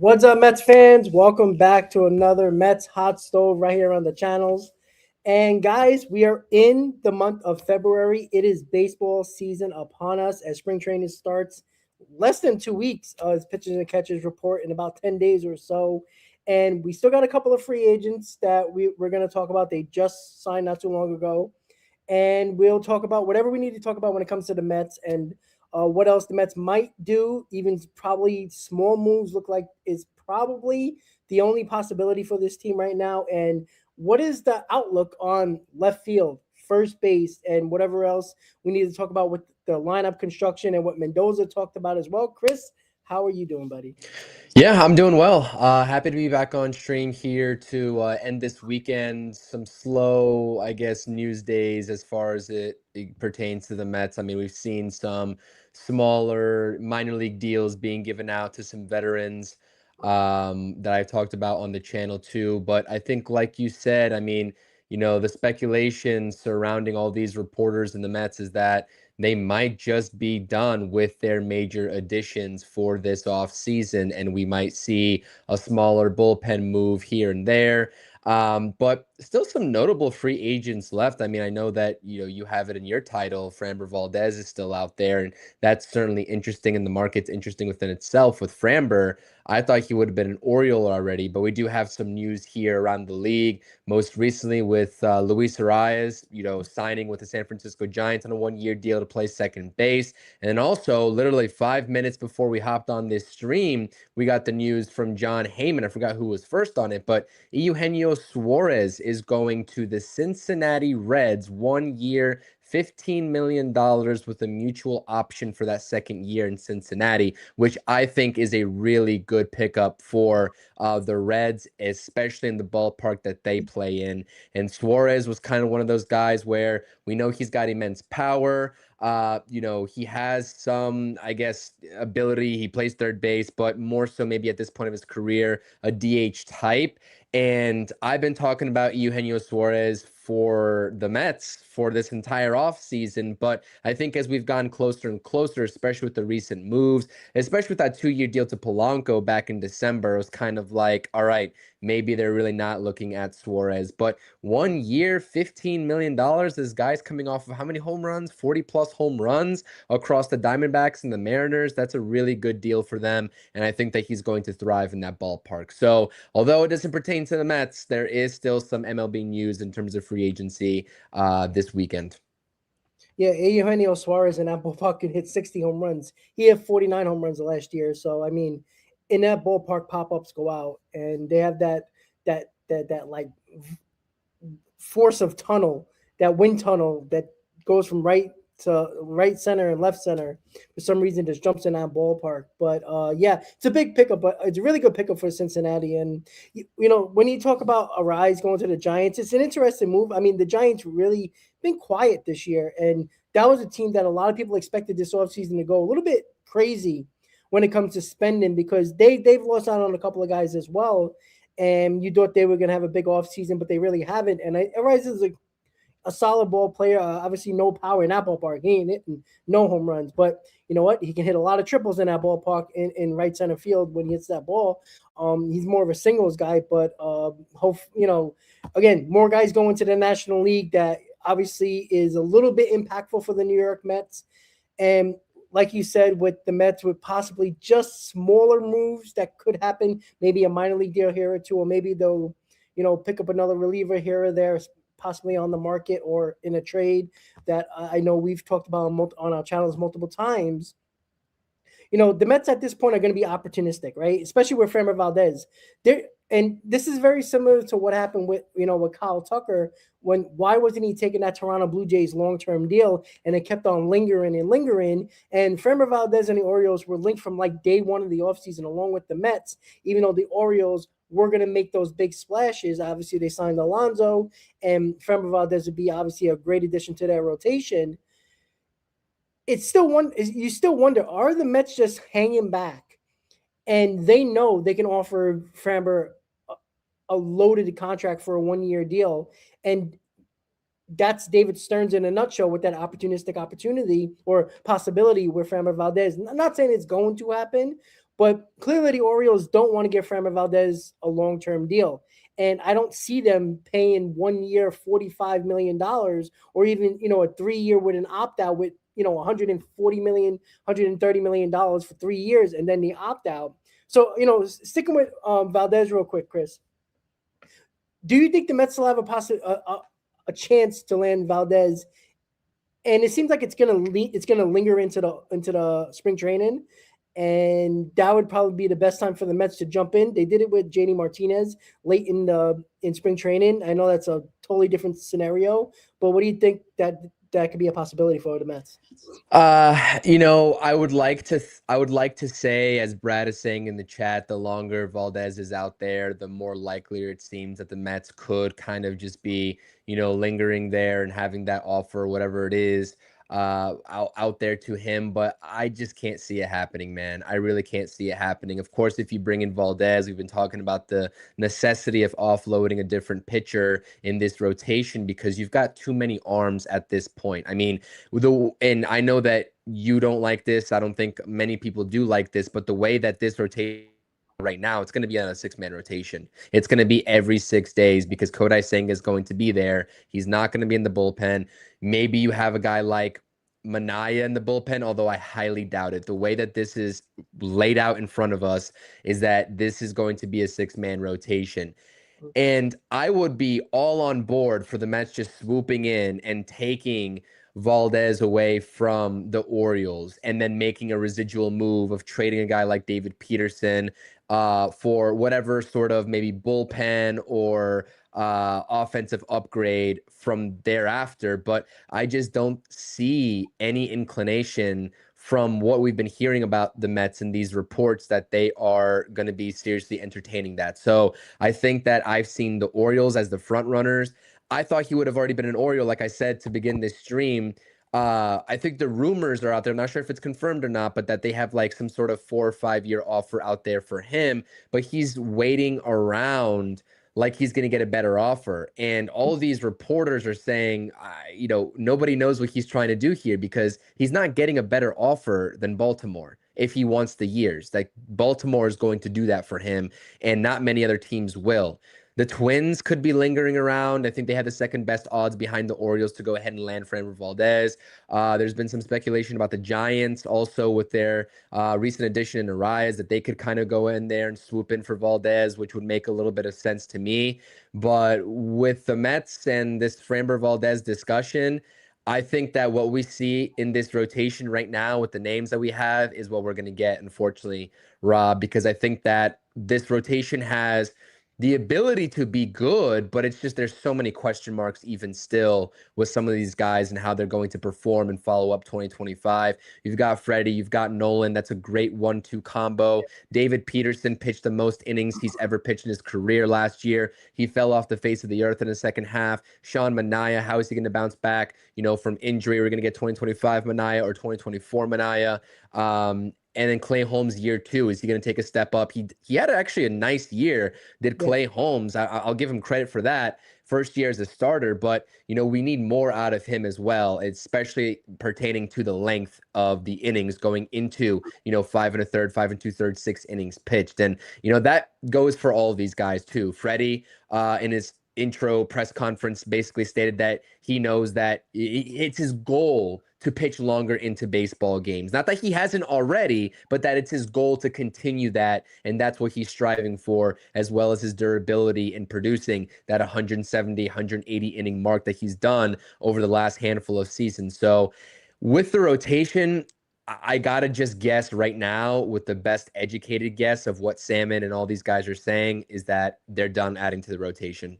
What's up, Mets fans? Welcome back to another Mets Hot Stove right here on the channels. And guys, we are in the month of February. It is baseball season upon us as spring training starts less than 2 weeks as pitchers and catchers report in about 10 days or so. And we still got a couple of free agents that we're going to talk about. They just signed not too long ago. And we'll talk about whatever we need to talk about when it comes to the Mets and what else the Mets might do. Even probably small moves look like is probably the only possibility for this team right now. And what is the outlook on left field, first base, and whatever else we need to talk about with the lineup construction and what Mendoza talked about as well? Chris, how are you doing, buddy? Yeah, I'm doing well. Happy to be back on stream here to end this weekend. Some slow, I guess, news days as far as it pertains to the Mets. I mean, we've seen some smaller minor league deals being given out to some veterans that I've talked about on the channel too. But I think, like you said, I mean, the speculation surrounding all these reporters in the Mets is that they might just be done with their major additions for this offseason, and we might see a smaller bullpen move here and there. But still some notable free agents left. I mean, I know that you have it in your title. Framber Valdez is still out there, and that's certainly interesting, and the market's interesting within itself. With Framber, I thought he would have been an Oriole already, but we do have some news here around the league. Most recently with Luis Arias, signing with the San Francisco Giants on a one-year deal to play second base. And then also, literally 5 minutes before we hopped on this stream, we got the news from John Heyman. I forgot who was first on it, but Eugenio Suarez is going to the Cincinnati Reds, 1 year, $15 million with a mutual option for that second year in Cincinnati, which I think is a really good pickup for the Reds, especially in the ballpark that they play in. And Suarez was kind of one of those guys where we know he's got immense power. He has some, I guess, ability. He plays third base, but more so maybe at this point of his career, a DH type. And I've been talking about Eugenio Suarez for the Mets for this entire offseason. But I think as we've gotten closer and closer, especially with the recent moves, especially with that 2-year deal to Polanco back in December, it was kind of like, all right, maybe they're really not looking at Suarez. But 1 year, $15 million, this guy's coming off of how many home runs? 40 plus home runs across the Diamondbacks and the Mariners. That's a really good deal for them. And I think that he's going to thrive in that ballpark. So although it doesn't pertain to the Mets, there is still some MLB news in terms of free agency this weekend. Yeah, Eugenio Suarez in that ballpark can hit 60 home runs. He had 49 home runs last year. So I mean, in that ballpark, pop-ups go out, and they have that like force of tunnel, that wind tunnel that goes from right to right center and left center. For some reason, just jumps in that ballpark. But yeah, it's a big pickup, but it's a really good pickup for Cincinnati. And when you talk about a rise going to the Giants, it's an interesting move. I mean, the Giants really been quiet this year, and that was a team that a lot of people expected this offseason to go a little bit crazy when it comes to spending because they've lost out on a couple of guys as well. And you thought they were going to have a big offseason, but they really haven't. And Arias is a solid ball player. Obviously, no power in that ballpark. He ain't hitting no home runs, but you know what? He can hit a lot of triples in that ballpark in right center field when he hits that ball. He's more of a singles guy, but again, more guys going to the National League that obviously is a little bit impactful for the New York Mets. And like you said, with the Mets, with possibly just smaller moves that could happen, maybe a minor league deal here or two, or maybe they'll, pick up another reliever here or there, possibly on the market or in a trade that I know we've talked about on our channels multiple times. The Mets at this point are going to be opportunistic, right? Especially with Framber Valdez. And this is very similar to what happened with Kyle Tucker. Why wasn't he taking that Toronto Blue Jays long-term deal, and it kept on lingering and lingering? And Framber Valdez and the Orioles were linked from like day one of the offseason along with the Mets, even though the Orioles were going to make those big splashes. Obviously, they signed Alonso, and Framber Valdez would be obviously a great addition to their rotation. You still wonder, are the Mets just hanging back? And they know they can offer Framber a loaded contract for a 1-year deal. And that's David Stearns in a nutshell with that opportunistic opportunity or possibility with Framber Valdez. I'm not saying it's going to happen, But clearly, the Orioles don't want to give Framber Valdez a long-term deal, and I don't see them paying 1 year $45 million, or even a 3 year with an opt-out with 140 million, $130 million for 3 years, and then the opt-out. So sticking with Valdez real quick, Chris. Do you think the Mets will have a chance to land Valdez? And it seems like it's gonna linger into the spring training, and that would probably be the best time for the Mets to jump in. They did it with JD Martinez late in spring training. I know that's a totally different scenario, but what do you think that could be a possibility for the Mets? I would like to say, as Brad is saying in the chat, the longer Valdez is out there, the more likelier it seems that the Mets could kind of just be, lingering there and having that offer, whatever it is, out there to him. But I just can't see it happening, man. I really can't see it happening. Of course, if you bring in Valdez, we've been talking about the necessity of offloading a different pitcher in this rotation because you've got too many arms at this point. I mean, and I know that you don't like this. I don't think many people do like this, but the way that this rotation right now, it's going to be on a 6-man rotation. It's going to be every 6 days because Kodai Senga is going to be there. He's not going to be in the bullpen. Maybe you have a guy like Manaya in the bullpen, although I highly doubt it. The way that this is laid out in front of us is that this is going to be a 6-man rotation. And I would be all on board for the Mets just swooping in and taking Valdez away from the Orioles and then making a residual move of trading a guy like David Peterson for whatever sort of maybe bullpen or offensive upgrade from thereafter. But I just don't see any inclination from what we've been hearing about the Mets in these reports that they are going to be seriously entertaining that. So I think that I've seen the Orioles as the front runners. I thought he would have already been an Oriole, like I said to begin this stream. I think the rumors are out there. I'm not sure if it's confirmed or not, but that they have like some sort of 4 or 5 year offer out there for him. But he's waiting around like he's going to get a better offer. And all of these reporters are saying, nobody knows what he's trying to do here because he's not getting a better offer than Baltimore if he wants the years. Like Baltimore is going to do that for him, and not many other teams will. The Twins could be lingering around. I think they had the second best odds behind the Orioles to go ahead and land Framber Valdez. There's been some speculation about the Giants also with their recent addition in Arias that they could kind of go in there and swoop in for Valdez, which would make a little bit of sense to me. But with the Mets and this Framber Valdez discussion, I think that what we see in this rotation right now with the names that we have is what we're going to get, unfortunately, Rob, because I think that this rotation has the ability to be good, but it's just there's so many question marks even still with some of these guys and how they're going to perform and follow up 2025. You've got Freddie, you've got Nolan. That's a great 1-2 combo. David Peterson pitched the most innings he's ever pitched in his career last year. He fell off the face of the earth in the second half. Sean Manaea, how is he going to bounce back, from injury? We're going to get 2025 Manaea or 2024 Manaea. And then Clay Holmes year 2, is he going to take a step up? He had actually a nice year, did Clay Holmes. I'll give him credit for that. First year as a starter, but we need more out of him as well, especially pertaining to the length of the innings going into 5 1/3, 5 2/3, 6 innings pitched, and that goes for all of these guys too. Freddie, in his intro press conference, basically stated that he knows that it's his goal to pitch longer into baseball games. Not that he hasn't already, but that it's his goal to continue that. And that's what he's striving for, as well as his durability in producing that 170, 180 inning mark that he's done over the last handful of seasons. So with the rotation, I got to just guess right now with the best educated guess of what Salmon and all these guys are saying is that they're done adding to the rotation.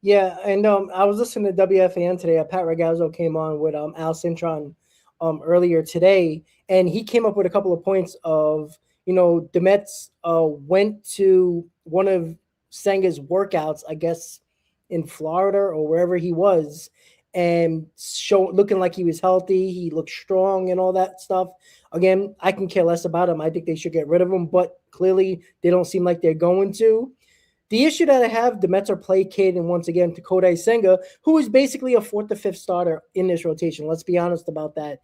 Yeah, and I was listening to WFAN today. Pat Ragazzo came on with Al Cintron earlier today, and he came up with a couple of points of the Mets went to one of Senga's workouts, I guess in Florida or wherever he was, and looking like he was healthy. He looked strong and all that stuff. Again, I can care less about him. I think they should get rid of him, but clearly they don't seem like they're going to. The issue that I have, the Mets are placating once again to Kodai Senga, who is basically a fourth or fifth starter in this rotation. Let's be honest about that.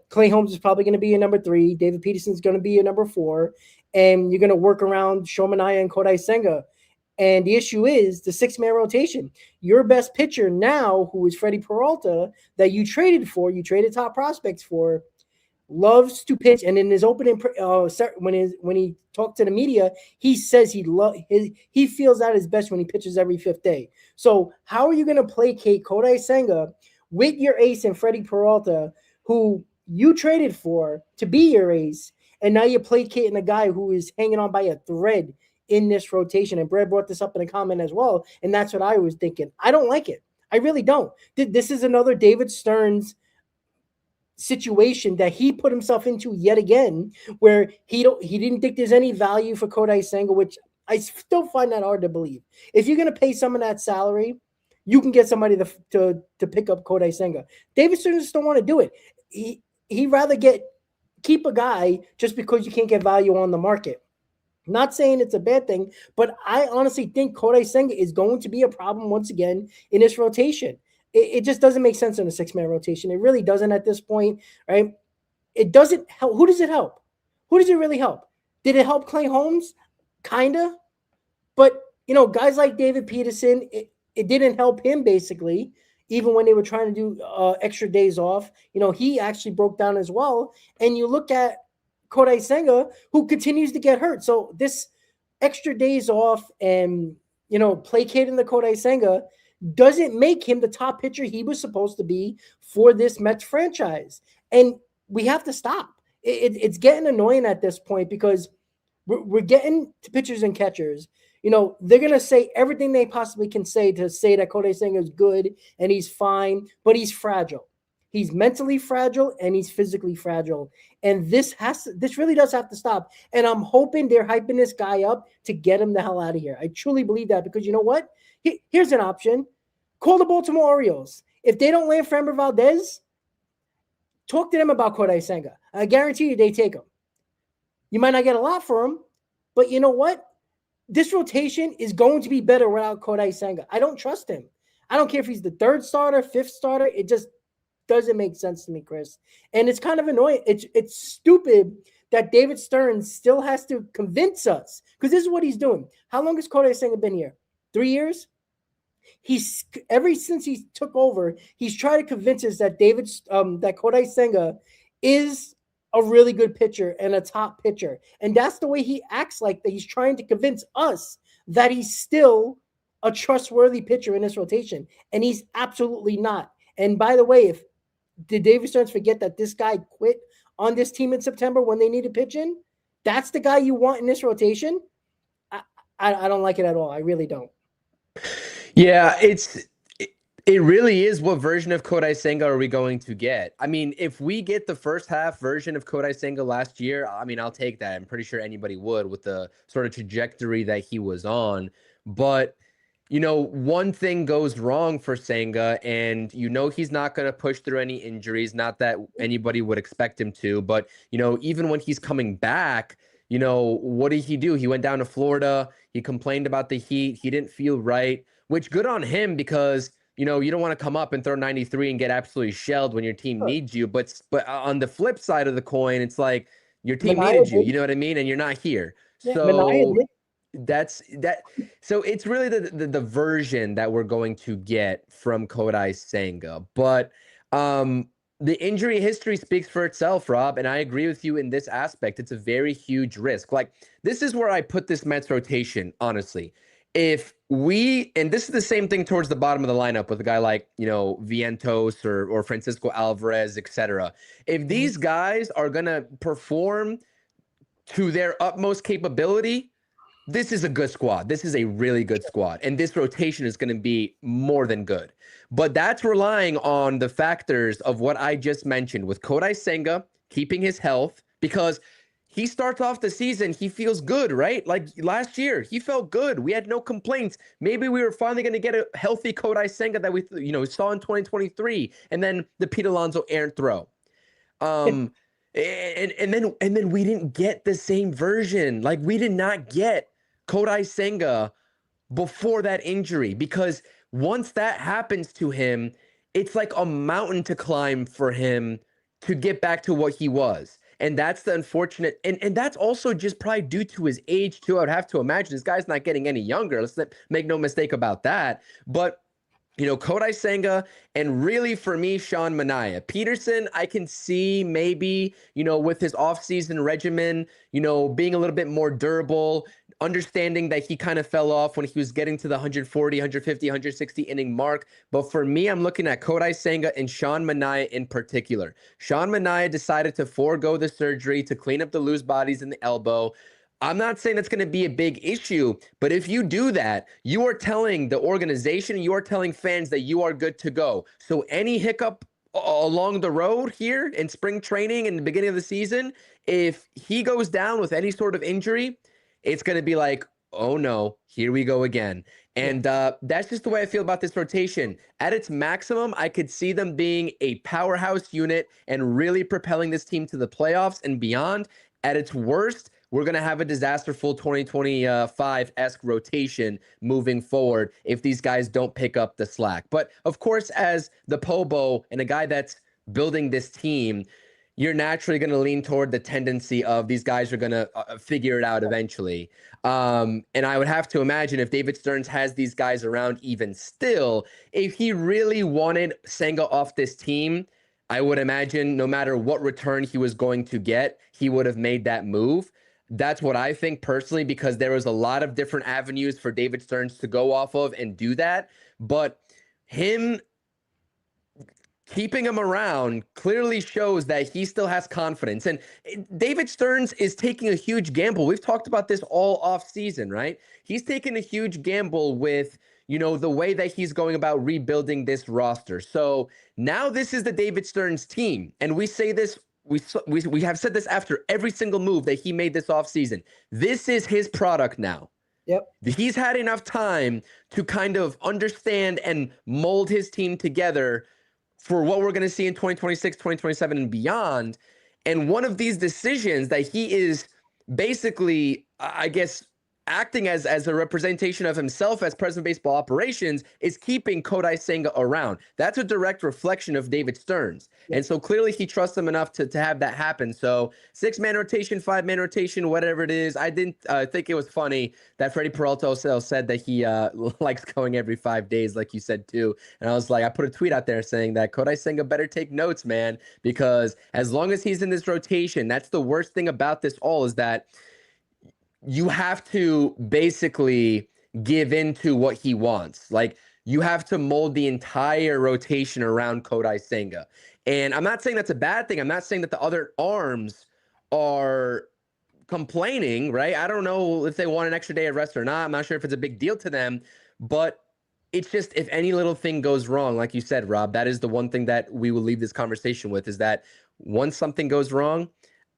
Clay Holmes is probably going to be your number 3. David Peterson's going to be your number 4. And you're going to work around Shomanaya and Kodai Senga. And the issue is the 6-man rotation. Your best pitcher now, who is Freddie Peralta, that you traded top prospects for, loves to pitch. And in his opening, when he talked to the media, he says he feels at his best when he pitches every 5th day. So how are you going to placate Kodai Senga with your ace and Freddie Peralta, who you traded for to be your ace, and now you're placating a guy who is hanging on by a thread in this rotation? And Brad brought this up in a comment as well, and that's what I was thinking. I don't like it. I really don't. This is another David Stearns situation that he put himself into yet again, where he didn't think there's any value for Kodai Senga, which I still find that hard to believe. If you're going to pay someone that salary, you can get somebody to pick up Kodai Senga. David Stearns just don't want to do it. He rather keep a guy just because you can't get value on the market. Not saying it's a bad thing, but I honestly think Kodai Senga is going to be a problem once again in this rotation. It just doesn't make sense in a 6-man rotation. It really doesn't at this point, right? It doesn't help. Who does it help? Who does it really help? Did it help Clay Holmes? Kinda. But, guys like David Peterson, it didn't help him basically, even when they were trying to do extra days off. He actually broke down as well. And you look at Kodai Senga, who continues to get hurt. So this extra days off and, placating the Kodai Senga doesn't make him the top pitcher he was supposed to be for this Mets franchise. And we have to stop. It's getting annoying at this point because we're getting to pitchers and catchers. They're going to say everything they possibly can say to say that Kodai Senga is good and he's fine, but he's fragile. He's mentally fragile and he's physically fragile. And this really does have to stop. And I'm hoping they're hyping this guy up to get him the hell out of here. I truly believe that, because you know what? Here's an option. Call the Baltimore Orioles. If they don't land Framber Valdez, talk to them about Kodai Senga. I guarantee you they take him. You might not get a lot for him, but you know what? This rotation is going to be better without Kodai Senga. I don't trust him. I don't care if he's the 3rd starter, 5th starter. It just doesn't make sense to me, Chris. And it's kind of annoying. It's stupid that David Stearns still has to convince us, because this is what he's doing. How long has Kodai Senga been here? 3 years? Ever since he took over, he's tried to convince us that that Kodai Senga is a really good pitcher and a top pitcher. And that's the way he acts, like that he's trying to convince us that he's still a trustworthy pitcher in this rotation. And he's absolutely not. And by the way, did David Stearns forget that this guy quit on this team in September when they needed pitching? That's the guy you want in this rotation? I don't like it at all. I really don't. Yeah, it really is. What version of Kodai Senga are we going to get? I mean, if we get the first half version of Kodai Senga last year, I mean, I'll take that. I'm pretty sure anybody would, with the sort of trajectory that he was on. But, one thing goes wrong for Senga, and he's not going to push through any injuries. Not that anybody would expect him to, but, even when he's coming back, what did he do? He went down to Florida. He complained about the heat. He didn't feel right, which good on him, because you don't want to come up and throw 93 and get absolutely shelled when your team needs you. But on the flip side of the coin, it's like your team needed you. You know what I mean? And you're not here. Yeah, so that's that. So it's really the version that we're going to get from Kodai Senga. But the injury history speaks for itself, Rob, and I agree with you in this aspect. It's a very huge risk. Like, this is where I put this Mets rotation, honestly. And this is the same thing towards the bottom of the lineup with a guy like, Vientos or Francisco Alvarez, etc. If these guys are going to perform to their utmost capability, this is a good squad. This is a really good squad. And this rotation is going to be more than good. But that's relying on the factors of what I just mentioned, with Kodai Senga keeping his health, because he starts off the season, he feels good, right? Like last year, he felt good. We had no complaints. Maybe we were finally going to get a healthy Kodai Senga that we saw in 2023, and then the Pete Alonso errant throw. And then we didn't get the same version. Like, we did not get Kodai Senga before that injury, because once that happens to him, it's like a mountain to climb for him to get back to what he was. And that's the unfortunate, and that's also just probably due to his age too. I would have to imagine this guy's not getting any younger. Let's make no mistake about that. But Kodai Senga, and really for me, Sean Manaea. Peterson, I can see maybe, with his offseason regimen, being a little bit more durable, understanding that he kind of fell off when he was getting to the 140, 150, 160 inning mark. But for me, I'm looking at Kodai Senga and Sean Manaea in particular. Sean Manaea decided to forego the surgery to clean up the loose bodies in the elbow. I'm not saying that's going to be a big issue, but if you do that, you are telling the organization, you are telling fans that you are good to go. So any hiccup along the road here in spring training and the beginning of the season, if he goes down with any sort of injury, it's going to be like, oh no, here we go again. And that's just the way I feel about this rotation. At its maximum, I could see them being a powerhouse unit and really propelling this team to the playoffs and beyond. At its worst, we're going to have a disasterful 2025-esque rotation moving forward if these guys don't pick up the slack. But of course, as the Pobo and a guy that's building this team, you're naturally going to lean toward the tendency of these guys are going to figure it out eventually. And I would have to imagine if David Stearns has these guys around even still, if he really wanted Senga off this team, I would imagine no matter what return he was going to get, he would have made that move. That's what I think personally, because there was a lot of different avenues for David Stearns to go off of and do that. But him keeping him around clearly shows that he still has confidence. And David Stearns is taking a huge gamble. We've talked about this all off season, right? He's taking a huge gamble with, the way that he's going about rebuilding this roster. So now this is the David Stearns team. And we say this, we have said this after every single move that he made this offseason. This is his product now. Yep. He's had enough time to kind of understand and mold his team together for what we're going to see in 2026, 2027, and beyond. And one of these decisions that he is basically, I guess, acting as a representation of himself as president of baseball operations is keeping Kodai Senga around. That's a direct reflection of David Stearns. Yeah. And so clearly he trusts him enough to have that happen. So 6-man rotation, 5-man rotation, whatever it is. I didn't think it was funny that Freddie Peralta said that he likes going every 5 days, like you said too. And I was like, I put a tweet out there saying that Kodai Senga better take notes, man, because as long as he's in this rotation, that's the worst thing about this all is that you have to basically give into what he wants. Like, you have to mold the entire rotation around Kodai Senga. And I'm not saying that's a bad thing. I'm not saying that the other arms are complaining, right? I don't know if they want an extra day of rest or not. I'm not sure if it's a big deal to them. But it's just, if any little thing goes wrong, like you said, Rob, that is the one thing that we will leave this conversation with, is that once something goes wrong,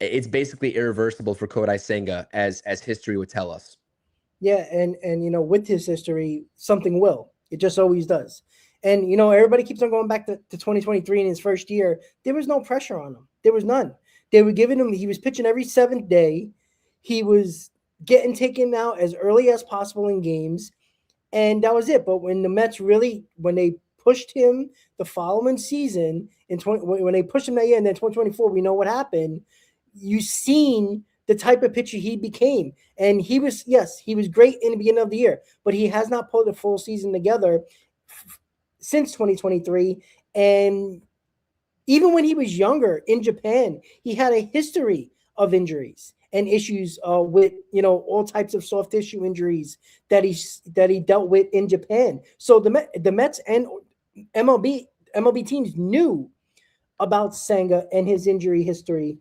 it's basically irreversible for Kodai Senga, as history would tell us. Yeah, and with his history, something will. It just always does. And everybody keeps on going back to 2023 in his first year. There was no pressure on him. There was none. They were giving him. He was pitching every 7th day. He was getting taken out as early as possible in games, and that was it. But when the Mets when they pushed him the following season when they pushed him that year, and then 2024, we know what happened. You seen the type of pitcher he became. And he was great in the beginning of the year, but he has not pulled a full season together since 2023. And even when he was younger in Japan, he had a history of injuries and issues with, all types of soft tissue injuries that he dealt with in Japan. So the Mets and MLB teams knew about Senga and his injury history.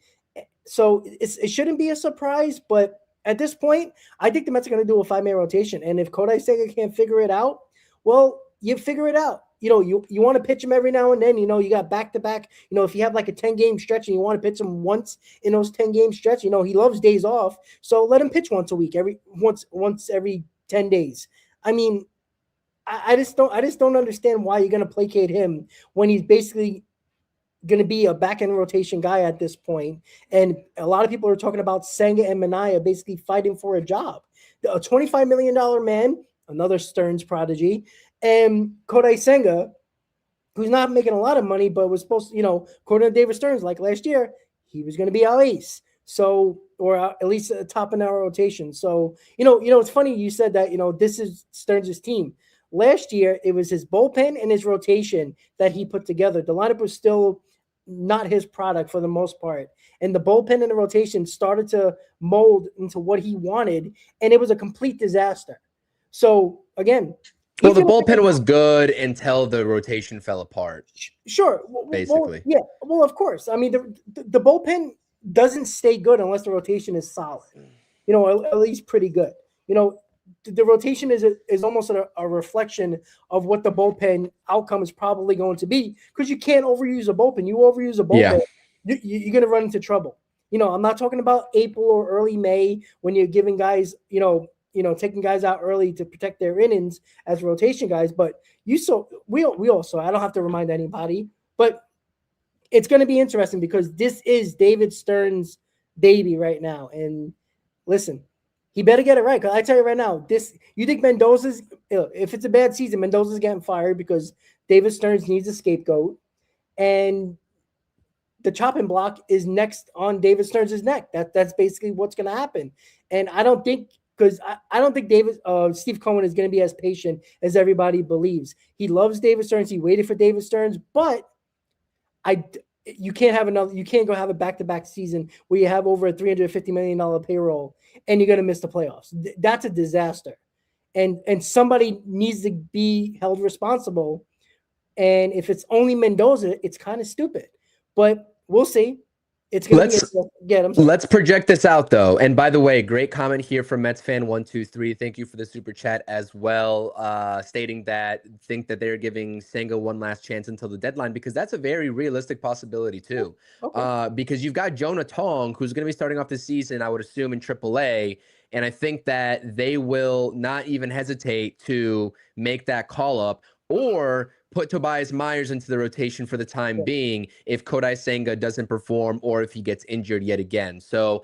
So it shouldn't be a surprise, but at this point, I think the Mets are going to do a 5-man rotation. And if Kodai Senga can't figure it out, well, you figure it out. You want to pitch him every now and then. You got back-to-back. If you have like a 10-game stretch and you want to pitch him once in those 10-game stretch, he loves days off. So let him pitch once a week, once every 10 days. I mean, I just don't understand why you're going to placate him when he's basically going to be a back-end rotation guy at this point. And a lot of people are talking about Senga and Manaea basically fighting for a job. A $25 million man, another Stearns prodigy, and Kodai Senga, who's not making a lot of money, but was supposed to, according to David Stearns, like last year, he was going to be our ace. So, or at least top in our rotation. So, it's funny you said that, this is Stearns' team. Last year, it was his bullpen and his rotation that he put together. The lineup was still not his product for the most part. And the bullpen and the rotation started to mold into what he wanted, and it was a complete disaster. So, again, well, the bullpen was good until the rotation fell apart. Sure. Basically. Yeah. Well, of course. I mean, the bullpen doesn't stay good unless the rotation is solid. At least pretty good. The rotation is almost a reflection of what the bullpen outcome is probably going to be, because you can't overuse a bullpen. You overuse a bullpen, you're going to run into trouble. I'm not talking about April or early May when you're giving guys, taking guys out early to protect their innings as rotation guys. But we also, I don't have to remind anybody, but it's going to be interesting because this is David Stearns' baby right now. And listen, he better get it right. Because I tell you right now, you think Mendoza's, if it's a bad season, Mendoza's getting fired because David Stearns needs a scapegoat. And the chopping block is next on David Stearns' neck. That's basically what's going to happen. And I don't think, because I don't think Steve Cohen is going to be as patient as everybody believes. He loves David Stearns. He waited for David Stearns, but you can't go have a back-to-back season where you have over a $350 million payroll and you're going to miss the playoffs. That's a disaster. And somebody needs to be held responsible. And if it's only Mendoza, it's kind of stupid. But we'll see. It's going to be let's project this out, though. And by the way, great comment here from Mets fan 123. Thank you for the super chat as well, stating that think that they're giving Senga one last chance until the deadline, because that's a very realistic possibility too. Okay. Because you've got Jonah Tong, who's going to be starting off the season, I would assume, in AAA. And I think that they will not even hesitate to make that call up or put Tobias Myers into the rotation for the time being if Kodai Senga doesn't perform or if he gets injured yet again. So,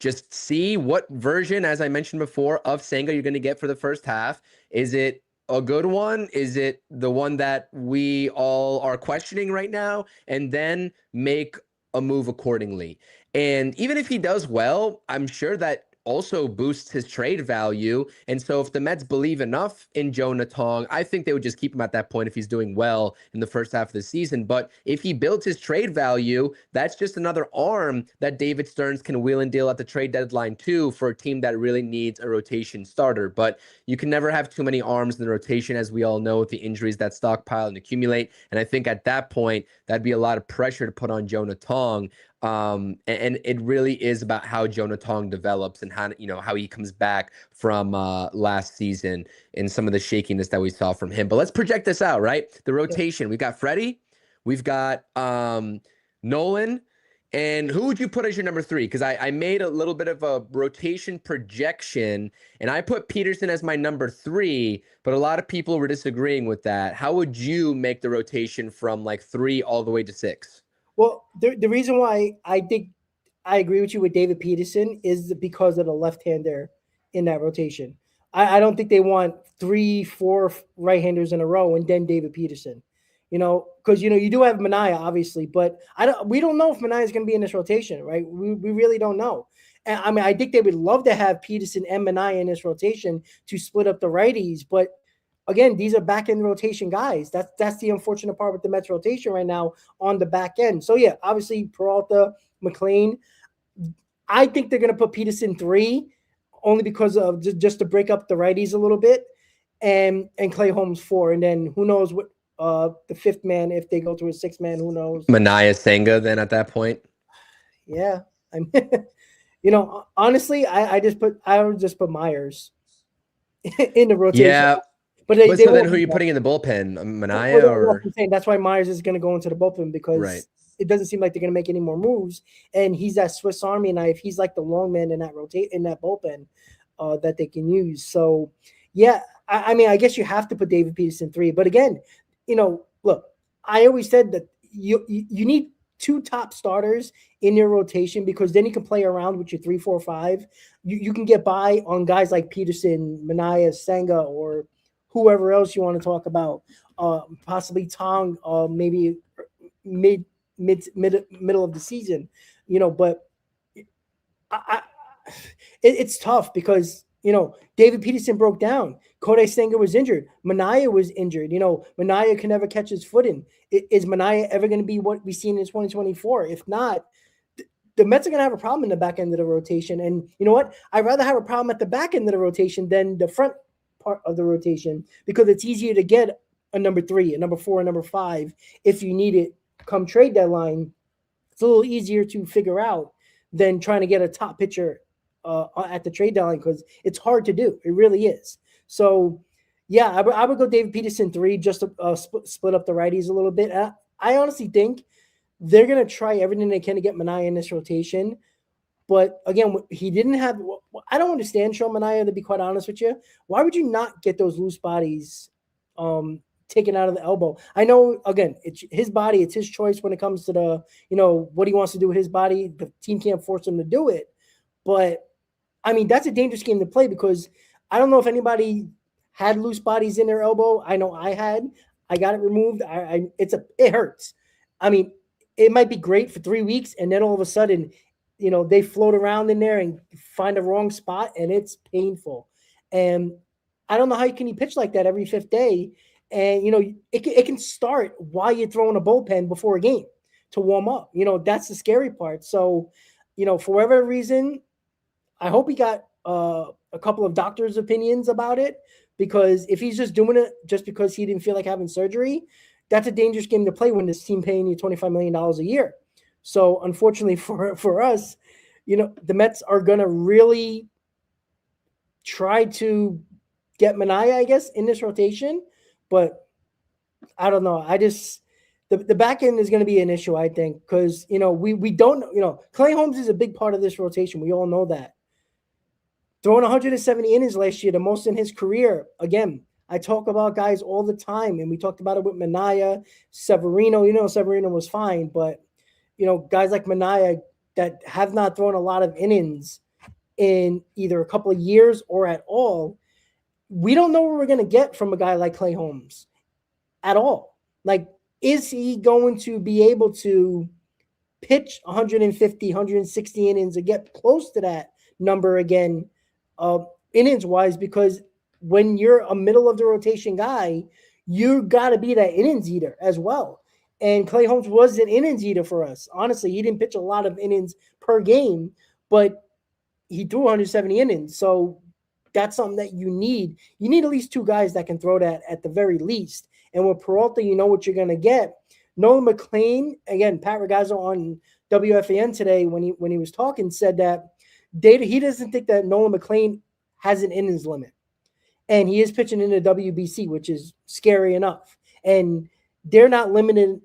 just see what version, as I mentioned before, of Senga you're going to get for the first half. Is it a good one? Is it the one that we all are questioning right now? And then make a move accordingly. And even if he does well, I'm sure that also boosts his trade value. And so if the Mets believe enough in Jonah Tong, I think they would just keep him at that point if he's doing well in the first half of the season. But if he builds his trade value, that's just another arm that David Stearns can wheel and deal at the trade deadline too for a team that really needs a rotation starter. But you can never have too many arms in the rotation, as we all know, with the injuries that stockpile and accumulate. And I think at that point, that'd be a lot of pressure to put on Jonah Tong. And it really is about how Jonah Tong develops and how he comes back from last season and some of the shakiness that we saw from him. But let's project this out, right? The rotation. We've got Freddie, we've got Nolan, and who would you put as your number 3? Because I made a little bit of a rotation projection, and I put Peterson as my number 3, but a lot of people were disagreeing with that. How would you make the rotation from like 3 all the way to 6? Well, the reason why I think I agree with you with David Peterson is because of the left-hander in that rotation. I don't think they want 3, 4 right-handers in a row and then David Peterson. Because you do have Mania, obviously, but we don't know if Mania is going to be in this rotation, right? We really don't know. And I mean, I think they would love to have Peterson and Mania in this rotation to split up the righties, but again, these are back end rotation guys. That's the unfortunate part with the Mets rotation right now on the back end. So yeah, obviously Peralta, McLean. I think they're going to put Peterson 3 only because of just to break up the righties a little bit, and Clay Holmes 4, and then who knows what the 5th man, if they go to a 6th man, who knows? Mania Senga then at that point. Yeah, I mean, honestly, I would just put Myers in the rotation. Yeah. But so then who are you putting in the bullpen? Mania or? I'm saying that's why Myers is going to go into the bullpen because it doesn't seem like they're going to make any more moves. And he's that Swiss Army knife. He's like the long man in that bullpen that they can use. So, yeah, I mean, I guess you have to put David Peterson 3. But again, look, I always said that you need two top starters in your rotation, because then you can play around with your 3-4-5. You can get by on guys like Peterson, Minaya, Senga, or whoever else you want to talk about. Possibly Tong, maybe mid middle of the season, But I it's tough because David Peterson broke down. Kodai Senga was injured. Minaya was injured. Minaya can never catch his footing. Is Minaya ever going to be what we seen in 2024? If not, the Mets are going to have a problem in the back end of the rotation. And you know what? I'd rather have a problem at the back end of the rotation than the front part of the rotation, because it's easier to get a number 3, a number 4, a number 5 if you need it come trade deadline. It's a little easier to figure out than trying to get a top pitcher at the trade deadline, because it's hard to do. It really is. So, yeah, I would go David Peterson 3 just to split up the righties a little bit. I honestly think they're going to try everything they can to get Minaya in this rotation. But again, he didn't have – I don't understand Sean Minaya, to be quite honest with you. Why would you not get those loose bodies taken out of the elbow? I know, again, it's his body. It's his choice when it comes to the, what he wants to do with his body. The team can't force him to do it. But, I mean, that's a dangerous game to play, because I don't know if anybody had loose bodies in their elbow. I know I had. I got it removed. It hurts. I mean, it might be great for 3 weeks, and then all of a sudden, they float around in there and find a wrong spot, and it's painful. And I don't know how you pitch like that every 5th day. And, it can start while you're throwing a bullpen before a game to warm up. That's the scary part. So, for whatever reason, I hope he got a couple of doctors' opinions about it, because if he's just doing it just because he didn't feel like having surgery, that's a dangerous game to play when this team paying you $25 million a year. So unfortunately for us, the Mets are going to really try to get Minaya, I guess, in this rotation. But I don't know. The back end is going to be an issue, I think, because, we don't know. Clay Holmes is a big part of this rotation. We all know that. Throwing 170 innings last year, the most in his career. Again, I talk about guys all the time, and we talked about it with Minaya, Severino. Severino was fine, but guys like Minaya that have not thrown a lot of innings in either a couple of years or at all, we don't know what we're going to get from a guy like Clay Holmes at all. Like, is he going to be able to pitch 150, 160 innings and get close to that number again, innings-wise? Because when you're a middle-of-the-rotation guy, you got to be that innings eater as well. And Clay Holmes was an innings eater for us. Honestly, he didn't pitch a lot of innings per game, but he threw 170 innings. So that's something that you need. You need at least 2 guys that can throw that at the very least. And with Peralta, you know what you're going to get. Nolan McLean, again, Pat Ragazzo on WFAN today when he was talking said that he doesn't think that Nolan McLean has an innings limit. And he is pitching in the WBC, which is scary enough. And they're not limiting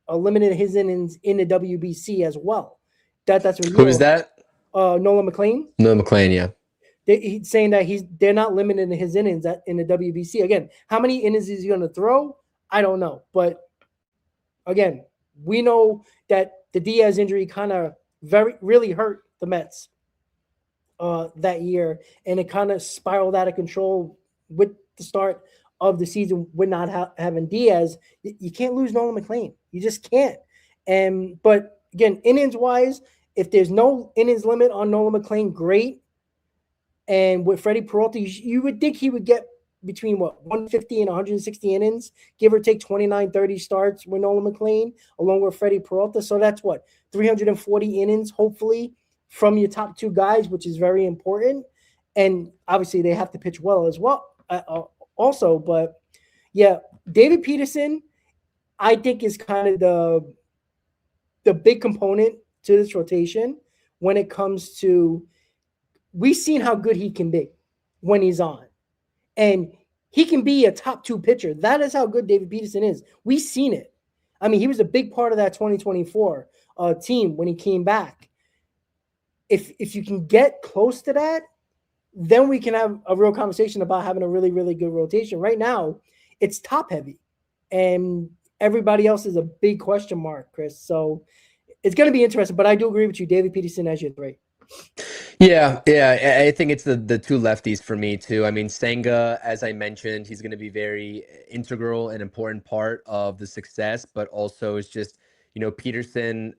his innings in the WBC as well. That's what Who is that? Nolan McLean. Nolan McLean, yeah. He's saying that they're not limiting his innings in the WBC. Again, how many innings is he going to throw? I don't know. But again, we know that the Diaz injury kind of really hurt the Mets that year, and it kind of spiraled out of control with the start of the season with not having Diaz. You can't lose Nolan McLean. You just can't. But again, innings-wise, if there's no innings limit on Nolan McLean, great. And with Freddie Peralta, you would think he would get between 150 and 160 innings, give or take 29, 30 starts with Nolan McLean, along with Freddie Peralta. So that's 340 innings, hopefully, from your top 2 guys, which is very important. And obviously they have to pitch well as well, also. But yeah, David Peterson, I think, is kind of the big component to this rotation when it comes to, we've seen how good he can be when he's on. And he can be a top 2 pitcher. That is how good David Peterson is. We've seen it. I mean, he was a big part of that 2024 team when he came back. If you can get close to that, then we can have a real conversation about having a really, really good rotation. Right now, it's top heavy. And everybody else is a big question mark, Chris. So it's going to be interesting. But I do agree with you, David Peterson as your 3. Yeah, yeah, I think it's the two lefties for me too. I mean, Senga, as I mentioned, he's going to be very integral and important part of the success, but also it's just, Peterson,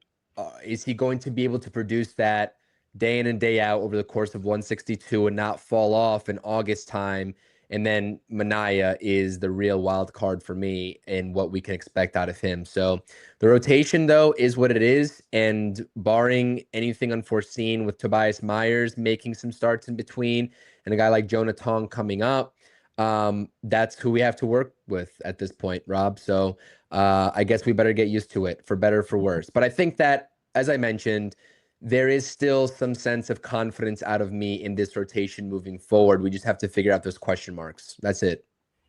is he going to be able to produce that day in and day out over the course of 162 and not fall off in August time? And then Manaya is the real wild card for me in what we can expect out of him. So the rotation, though, is what it is. And barring anything unforeseen with Tobias Myers making some starts in between and a guy like Jonah Tong coming up, that's who we have to work with at this point, Rob. So I guess we better get used to it, for better or for worse. But I think that, as I mentioned, there is still some sense of confidence out of me in this rotation moving forward. We just have to figure out those question marks. That's it.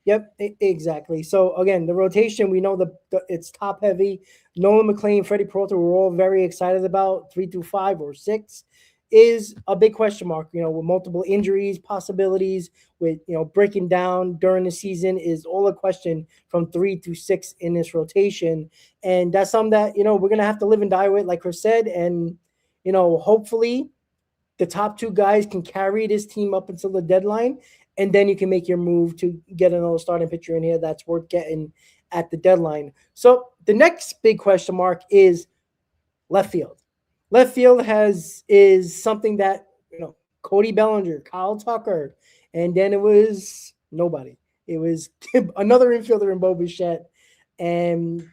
Yep, exactly. So again, the rotation, we know it's top heavy. Nolan McLean, Freddie Peralta, we're all very excited about 3 through 5 or 6 is a big question mark, with multiple injuries, possibilities, with, breaking down during the season is all a question from 3 through 6 in this rotation. And that's something that, we're going to have to live and die with, like Chris said. And, hopefully the top 2 guys can carry this team up until the deadline, and then you can make your move to get another starting pitcher in here that's worth getting at the deadline. So the next big question mark is left field. Left field is something that, Cody Bellinger, Kyle Tucker, and then it was nobody. It was another infielder in Bo Bichette, and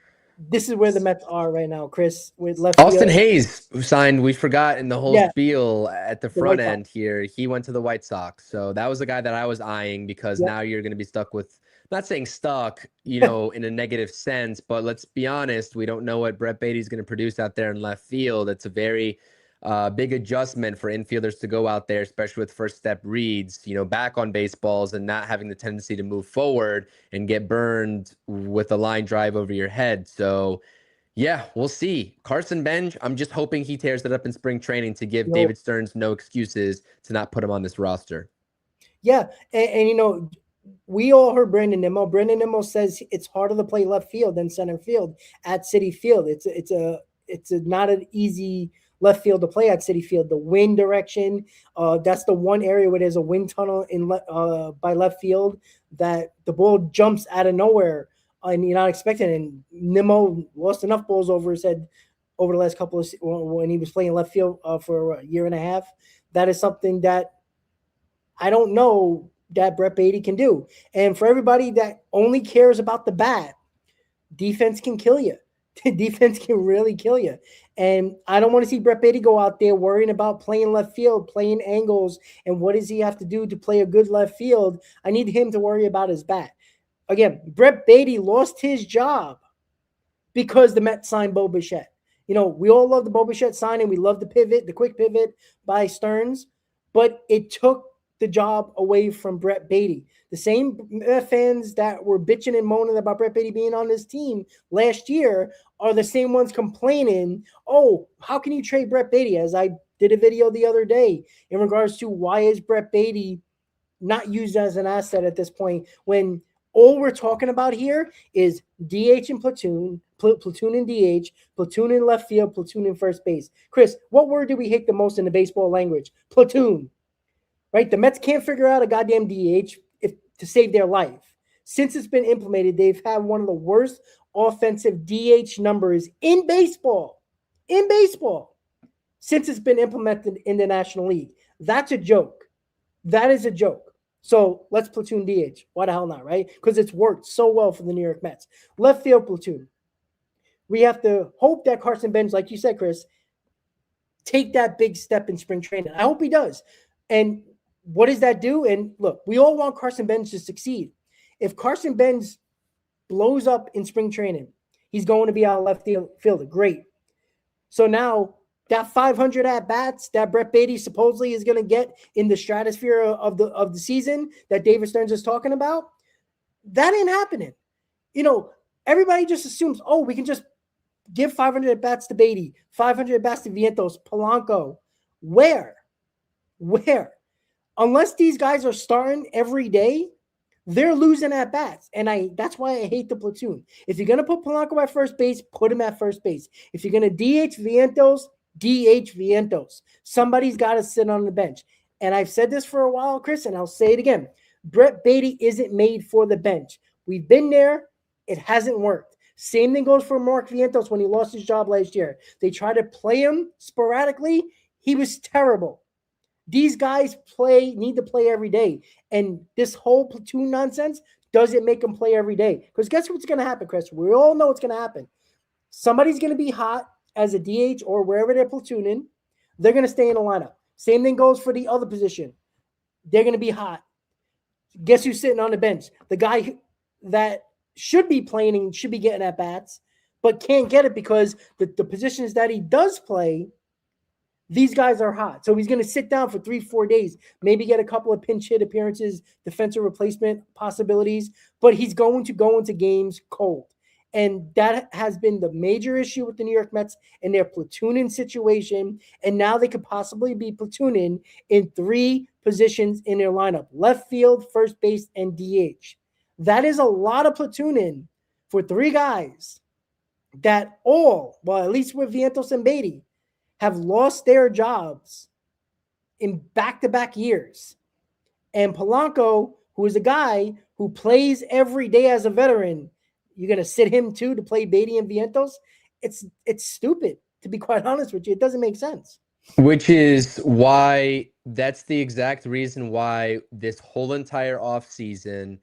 this is where the Mets are right now, Chris, with left Austin field. Hayes, who signed, we forgot in the whole Yeah, spiel at the the front White Sox. end here. He went to the White Sox. So that was the guy that I was eyeing because Yep. now you're going to be stuck with, not saying stuck, in a negative sense, but let's be honest, we don't know what Brett Beatty's going to produce out there in left field. It's a very big adjustment for infielders to go out there, especially with first step reads, back on baseballs and not having the tendency to move forward and get burned with a line drive over your head. So, yeah, we'll see. Carson Bench, I'm just hoping he tears it up in spring training to give No, David Stearns no excuses to not put him on this roster. yeah, and we all heard Brandon Nimmo. Brandon Nimmo says it's harder to play left field than center field at City Field. It's not an easy left field to play at City Field. The wind direction, that's the one area where there's a wind tunnel by left field that the ball jumps out of nowhere and you're not expecting it. And Nimmo lost enough balls over his head over the last couple of when he was playing left field for a year and a half. That is something that I don't know that Brett Beatty can do. And for everybody that only cares about the bat, defense can kill you. Defense can really kill you. And I don't want to see Brett Beatty go out there worrying about playing left field, playing angles, and what does he have to do to play a good left field. I need him to worry about his bat. Again, Brett Beatty lost his job because the Mets signed Bo Bichette. We all love the Bo Bichette signing. We love the quick pivot by Stearns, but it took the job away from Brett Beatty. The same fans that were bitching and moaning about Brett Beatty being on this team last year are the same ones complaining, oh, how can you trade Brett Beatty? As I did a video the other day in regards to why is Brett Beatty not used as an asset at this point when all we're talking about here is DH and platoon, platoon and DH, platoon in left field, platoon in first base. Chris, what word do we hate the most in the baseball language? Platoon, right? The Mets can't figure out a goddamn DH to save their life. Since it's been implemented, they've had one of the worst offensive DH numbers in baseball, since it's been implemented in the National League. That's a joke. That is a joke. So let's platoon DH. Why the hell not, right? Because it's worked so well for the New York Mets. Left field platoon. We have to hope that Carson Bench, like you said, Chris, take that big step in spring training. I hope he does. And what does that do? And look, we all want Carson Bench to succeed. If Carson Bench blows up in spring training, he's going to be our left fielder. Great. So now that 500 at bats that Brett Beatty supposedly is going to get in the stratosphere of the season that David Stearns is talking about, that ain't happening. Everybody just assumes, oh, we can just give 500 at bats to Beatty, 500 at bats to Vientos, Polanco. Where? Unless these guys are starting every day, they're losing at bats. And that's why I hate the platoon. If you're gonna put Polanco at first base, put him at first base. If you're gonna DH Vientos, DH Vientos. Somebody's got to sit on the bench. And I've said this for a while, Chris, and I'll say it again. Brett Beatty isn't made for the bench. We've been there. It hasn't worked. Same thing goes for Mark Vientos when he lost his job last year. They tried to play him sporadically. He was terrible. These guys need to play every day. And this whole platoon nonsense doesn't make them play every day. Because guess what's going to happen, Chris? We all know what's going to happen. Somebody's going to be hot as a DH or wherever they're platooning. They're going to stay in the lineup. Same thing goes for the other position. They're going to be hot. Guess who's sitting on the bench? The guy that should be playing and should be getting at bats, but can't get it because the positions that he does play, these guys are hot. So he's going to sit down for 3-4 days, maybe get a couple of pinch hit appearances, defensive replacement possibilities, but he's going to go into games cold. And that has been the major issue with the New York Mets in their platooning situation. And now they could possibly be platooning in 3 positions in their lineup: left field, first base, and DH. That is a lot of platooning for 3 guys that all, well, at least with Vientos and Beatty, have lost their jobs in back-to-back years. And Polanco, who is a guy who plays every day as a veteran, you're going to sit him too to play Beatty and Vientos? It's stupid, to be quite honest with you. It doesn't make sense. Which is why that's the exact reason why this whole entire offseason,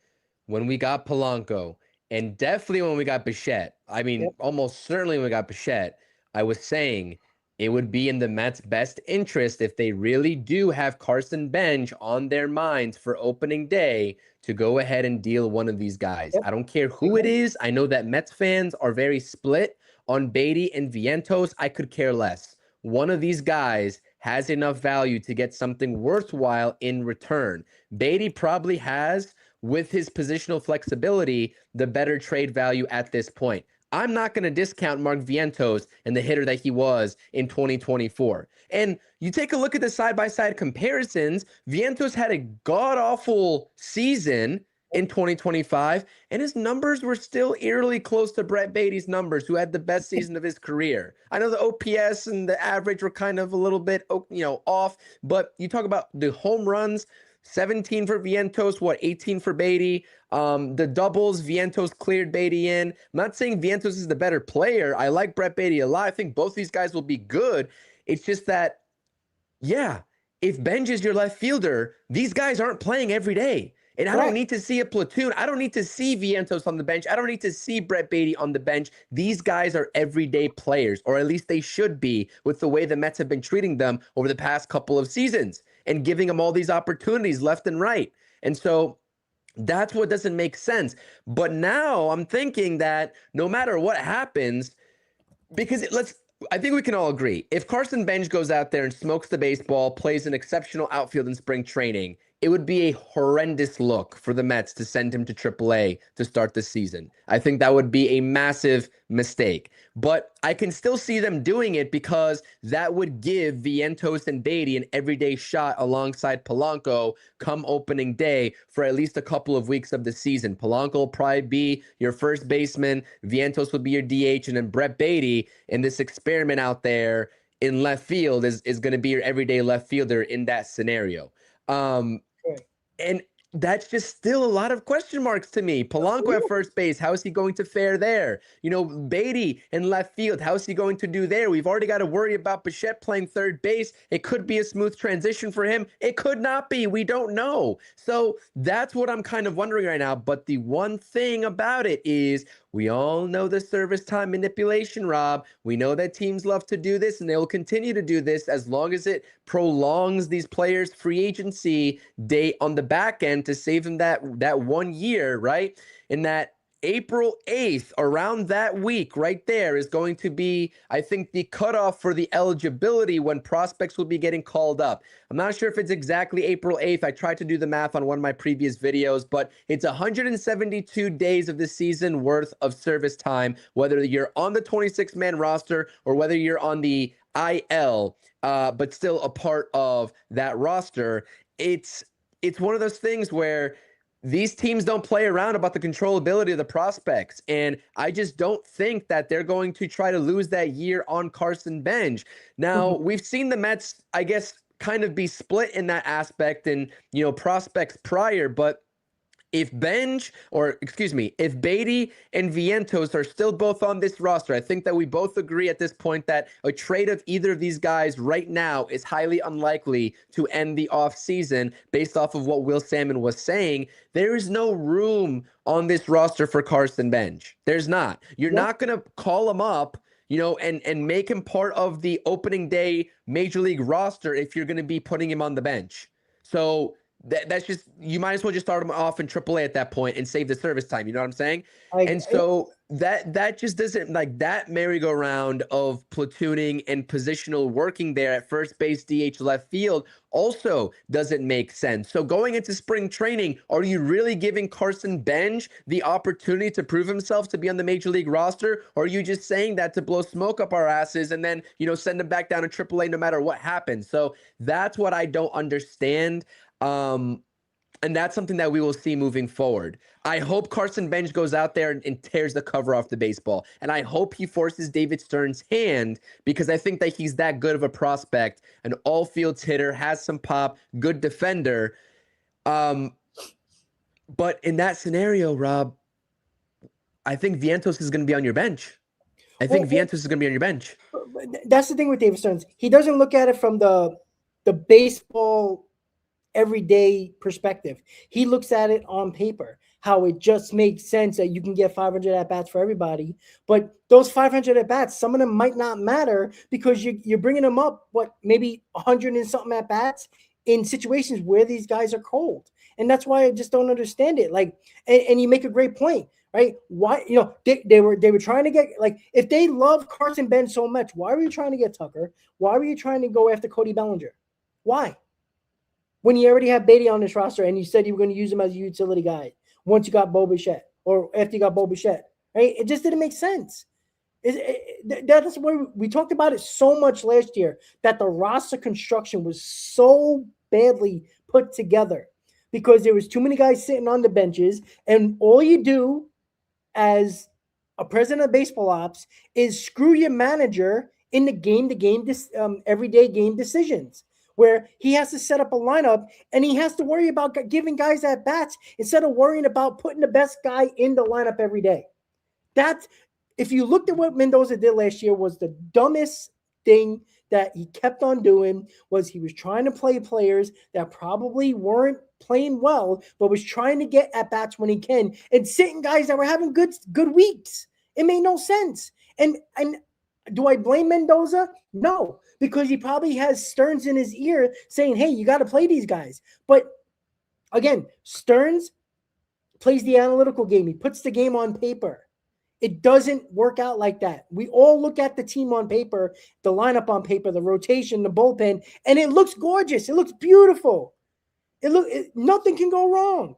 when we got Polanco, and definitely when we got Bichette, I mean, almost certainly when we got Bichette, I was saying it would be in the Mets' best interest if they really do have Carson Bench on their minds for opening day to go ahead and deal one of these guys. I don't care who it is. I know that Mets fans are very split on Beatty and Vientos. I could care less. One of these guys has enough value to get something worthwhile in return. Beatty probably has, with his positional flexibility, the better trade value at this point. I'm not going to discount Mark Vientos and the hitter that he was in 2024. And you take a look at the side-by-side comparisons, Vientos had a god-awful season in 2025, and his numbers were still eerily close to Brett Beatty's numbers, who had the best season of his career. I know the OPS and the average were kind of a little bit, off, but you talk about the home runs, 17 for Vientos, 18 for Beatty. The doubles, Vientos cleared Beatty in. I'm not saying Vientos is the better player. I like Brett Beatty a lot. I think both these guys will be good. It's just that, if Benj is your left fielder, these guys aren't playing every day. And I don't need to see a platoon. I don't need to see Vientos on the bench. I don't need to see Brett Beatty on the bench. These guys are everyday players, or at least they should be, with the way the Mets have been treating them over the past couple of seasons and giving them all these opportunities left and right. And so that's what doesn't make sense. But now I'm thinking that no matter what happens, because I think we can all agree, if Carson Bench goes out there and smokes the baseball, plays an exceptional outfield in spring training, it would be a horrendous look for the Mets to send him to AAA to start the season. I think that would be a massive mistake. But I can still see them doing it because that would give Vientos and Beatty an everyday shot alongside Polanco come opening day for at least a couple of weeks of the season. Polanco will probably be your first baseman, Vientos will be your DH, and then Brett Beatty in this experiment out there in left field is going to be your everyday left fielder in that scenario. And that's just still a lot of question marks to me. Polanco at first base, how is he going to fare there? Beatty in left field, how is he going to do there? We've already got to worry about Bichette playing third base. It could be a smooth transition for him. It could not be. We don't know. So that's what I'm kind of wondering right now. But the one thing about it is we all know the service time manipulation, Rob. We know that teams love to do this, and they will continue to do this as long as it prolongs these players' free agency date on the back end to save them that 1 year, right? And that April 8th, around that week right there, is going to be, I think, the cutoff for the eligibility when prospects will be getting called up. I'm not sure if it's exactly April 8th. I tried to do the math on one of my previous videos, but it's 172 days of the season worth of service time, whether you're on the 26-man roster or whether you're on the IL, but still a part of that roster. It's one of those things where these teams don't play around about the controllability of the prospects. And I just don't think that they're going to try to lose that year on Carson Bench. Now, Mhm. we've seen the Mets, I guess, kind of be split in that aspect and, prospects prior, but if Beatty and Vientos are still both on this roster, I think that we both agree at this point that a trade of either of these guys right now is highly unlikely to end the offseason based off of what Will Salmon was saying. There is no room on this roster for Carson Bench. There's not. You're Yeah, not going to call him up, and make him part of the opening day major league roster if you're going to be putting him on the bench. So that's just, you might as well just start him off in AAA at that point and save the service time. You know what I'm saying? like And so that just doesn't, like, that merry-go-round of platooning and positional working there at first base, DH, left field also doesn't make sense. So going into spring training, are you really giving Carson Bench the opportunity to prove himself to be on the major league roster? Or are you just saying that to blow smoke up our asses and then, send him back down to AAA no matter what happens? So that's what I don't understand. And that's something that we will see moving forward. I hope Carson Bench goes out there and tears the cover off the baseball. And I hope he forces David Stern's hand, because I think that he's that good of a prospect, an all fields hitter, has some pop, good defender. But in that scenario, Rob, I think Vientos is going to be on your bench. I think well, Vientos is going to be on your bench. that's the thing with David Stearns. He doesn't look at it from the baseball everyday perspective. He looks at it on paper, how it just makes sense that you can get 500 at bats for everybody. But those 500 at bats, some of them might not matter because you're bringing them up, maybe 100 and something at bats in situations where these guys are cold. And that's why I just don't understand it. Like, and you make a great point, right? Why, they were trying to get, like, if they love Carson Bench so much, why were you trying to get Tucker? Why were you trying to go after Cody Bellinger? Why? When you already have Beatty on this roster and you said you were going to use him as a utility guy once you got Bo Bichette or after you got Bo Bichette, right? It just didn't make sense. That's where we talked about it so much last year, that the roster construction was so badly put together because there was too many guys sitting on the benches, and all you do as a president of baseball ops is screw your manager in the game-to-game, everyday game decisions, where he has to set up a lineup and he has to worry about giving guys at bats instead of worrying about putting the best guy in the lineup every day. That's, if you looked at what Mendoza did last year, was the dumbest thing that he kept on doing. Was he was trying to play players that probably weren't playing well, but was trying to get at bats when he can, and sitting guys that were having good weeks. It made no sense. And do I blame Mendoza? No, because he probably has Stearns in his ear saying, "Hey, you got to play these guys." But again, Stearns plays the analytical game. He puts the game on paper. It doesn't work out like that. We all look at the team on paper, the lineup on paper, the rotation, the bullpen, and it looks gorgeous. It looks beautiful. Nothing can go wrong.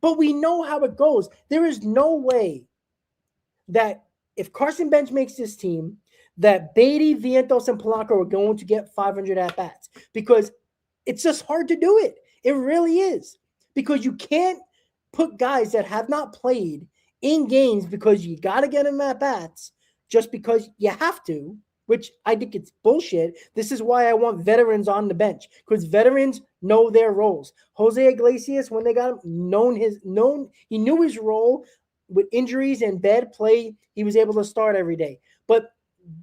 But we know how it goes. There is no way that if Carson Bench makes this team, that Beatty, Vientos, and Polanco are going to get 500 at-bats, because it's just hard to do it. It really is. Because you can't put guys that have not played in games because you got to get them at bats just because you have to, which I think it's bullshit. This is why I want veterans on the bench, because veterans know their roles. Jose Iglesias, when they got him, he knew his role. With injuries and bad play, he was able to start every day. But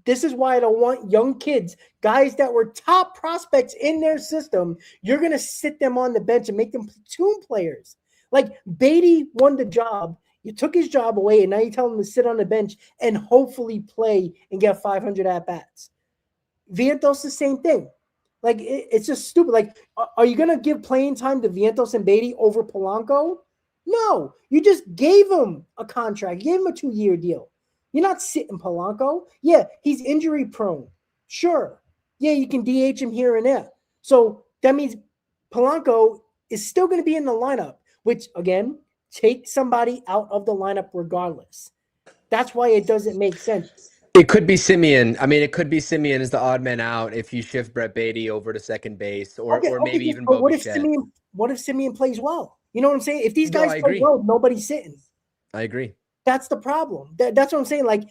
this is why I don't want young kids, guys that were top prospects in their system. You're going to sit them on the bench and make them platoon players. Like, Beatty won the job. You took his job away, and now you tell him to sit on the bench and hopefully play and get 500 at-bats. Vientos, the same thing. Like, it's just stupid. Like, are you going to give playing time to Vientos and Beatty over Polanco? No. You just gave him a contract. You gave him a 2-year deal. You're not sitting Polanco. Yeah, he's injury prone. Sure. Yeah, you can DH him here and there. So that means Polanco is still going to be in the lineup, which, again, take somebody out of the lineup regardless. That's why it doesn't make sense. It could be Simeon. I mean, it could be Simeon as the odd man out if you shift Brett Beatty over to second base, or Okay, maybe yes, even but Bo Bichette. what if Simeon plays well? You know what I'm saying? If these No, guys I play agree. well, nobody's sitting. I agree. That's the problem. That's what I'm saying. Like,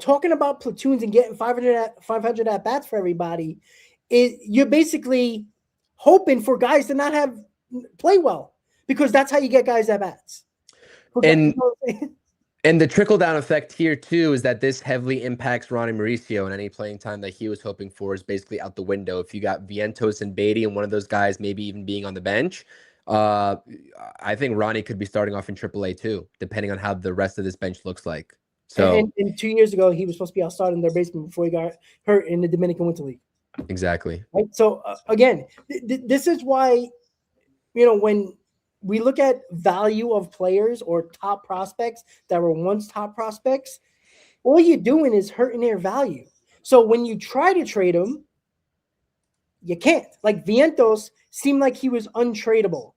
talking about platoons and getting 500 at bats for everybody, you're basically hoping for guys to not have play well, because that's how you get guys at bats. And and the trickle down effect here too is that this heavily impacts Ronnie Mauricio, and any playing time that he was hoping for is basically out the window. If you got Vientos and Beatty and one of those guys maybe even being on the bench, I think Ronnie could be starting off in AAA too, depending on how the rest of this bench looks like. So and 2 years ago, he was supposed to be out starting their basement before he got hurt in the Dominican Winter League. exactly. Right. So again, this is why, when we look at value of players or top prospects that were once top prospects, all you're doing is hurting their value. So when you try to trade them, you can't. Like Vientos seemed like he was untradeable.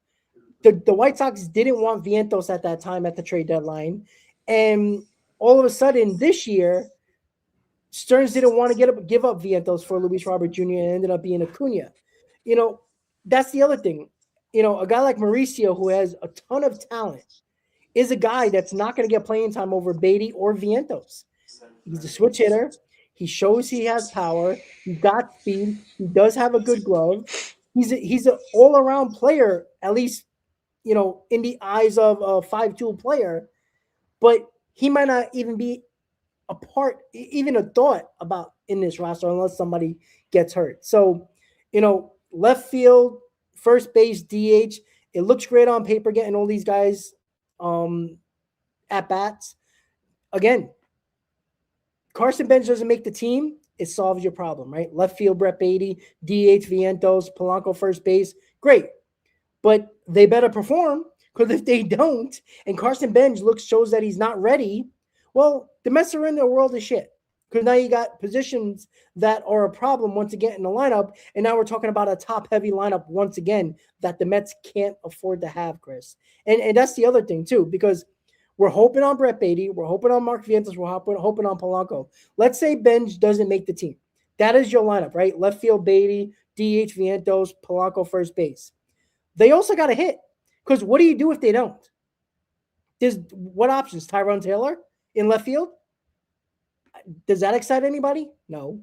The White Sox didn't want Vientos at that time at the trade deadline. And all of a sudden this year, Stearns didn't want to give up Vientos for Luis Robert Jr. and ended up being Acuna. That's the other thing. A guy like Mauricio, who has a ton of talent, is a guy that's not going to get playing time over Beatty or Vientos. He's a switch hitter. He shows he has power. He's got speed. He does have a good glove. He's an all-around player, at least, in the eyes of a 5-tool player. But he might not even be a part, even a thought about in this roster unless somebody gets hurt. So, left field, first base, DH. It looks great on paper getting all these guys at bats. Again, Carson Bench doesn't make the team, it solves your problem, right? Left field, Brett Beatty, DH, Vientos, Polanco, first base. Great. But they better perform, because if they don't, and Carson Bench shows that he's not ready, well, the Mets are in their world of shit. Because now you got positions that are a problem once again in the lineup, and now we're talking about a top-heavy lineup once again that the Mets can't afford to have, Chris. And that's the other thing, too, because we're hoping on Brett Beatty, we're hoping on Mark Vientos, we're hoping on Polanco. Let's say Benj doesn't make the team. That is your lineup, right? Left field, Beatty, DH, Vientos, Polanco, first base. They also got to hit, because what do you do if they don't? There's what options? Tyrone Taylor in left field? Does that excite anybody? No.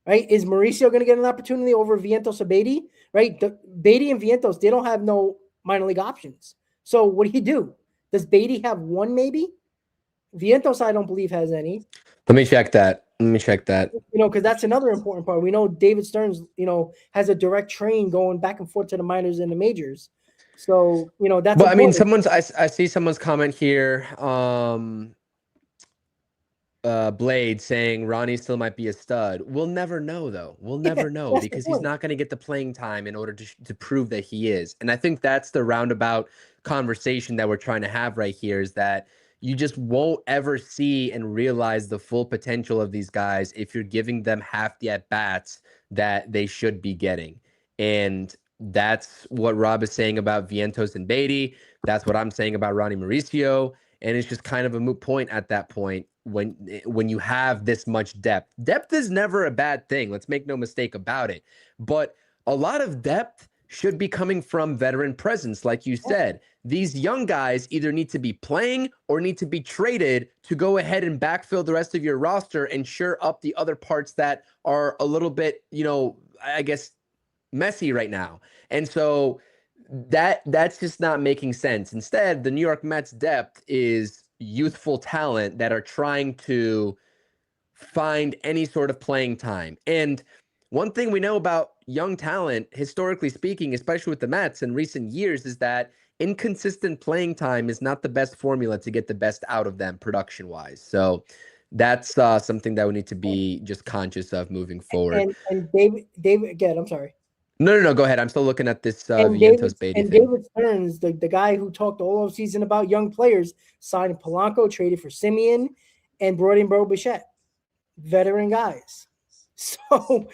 Right? Is Mauricio going to get an opportunity over Vientos or Beatty? Right? Beatty and Vientos, they don't have no minor league options. So what do? Does Beatty have one maybe? Vientos, I don't believe, has any. Let me check that. Because that's another important part. We know David Stearns, has a direct train going back and forth to the minors and the majors. So, that's But important. I mean, I see someone's comment here. Blade saying Ronnie still might be a stud. We'll never know, though. We'll never know, because he's not going to get the playing time in order to prove that he is. And I think that's the roundabout conversation that we're trying to have right here, is that you just won't ever see and realize the full potential of these guys if you're giving them half the at-bats that they should be getting. And that's what Rob is saying about Vientos and Beatty. That's what I'm saying about Ronnie Mauricio. And it's just kind of a moot point at that point when you have this much depth. Depth is never a bad thing. Let's make no mistake about it. But a lot of depth should be coming from veteran presence. Like you said, these young guys either need to be playing or need to be traded to go ahead and backfill the rest of your roster and shore up the other parts that are a little bit, I guess, messy right now. And so that's just not making sense. Instead, the New York Mets depth is youthful talent that are trying to find any sort of playing time. And one thing we know about young talent, historically speaking, especially with the Mets in recent years, is that inconsistent playing time is not the best formula to get the best out of them production-wise. So that's something that we need to be just conscious of moving forward. And David, again, I'm sorry. No, go ahead. I'm still looking at this Vientos Beatty thing. David Stearns, the guy who talked all offseason about young players, signed Polanco, traded for Simeon, and brought in Bro Bichette, veteran guys. So,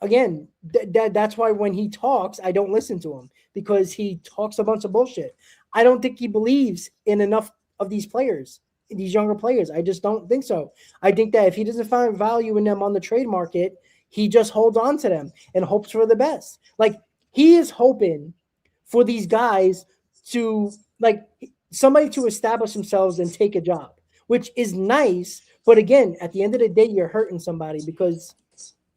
again, that's why when he talks, I don't listen to him, because he talks a bunch of bullshit. I don't think he believes in enough of these players, these younger players. I just don't think so. I think that if he doesn't find value in them on the trade market, he just holds on to them and hopes for the best. Like, he is hoping for these guys to like somebody to establish themselves and take a job, which is nice. But again, at the end of the day, you're hurting somebody because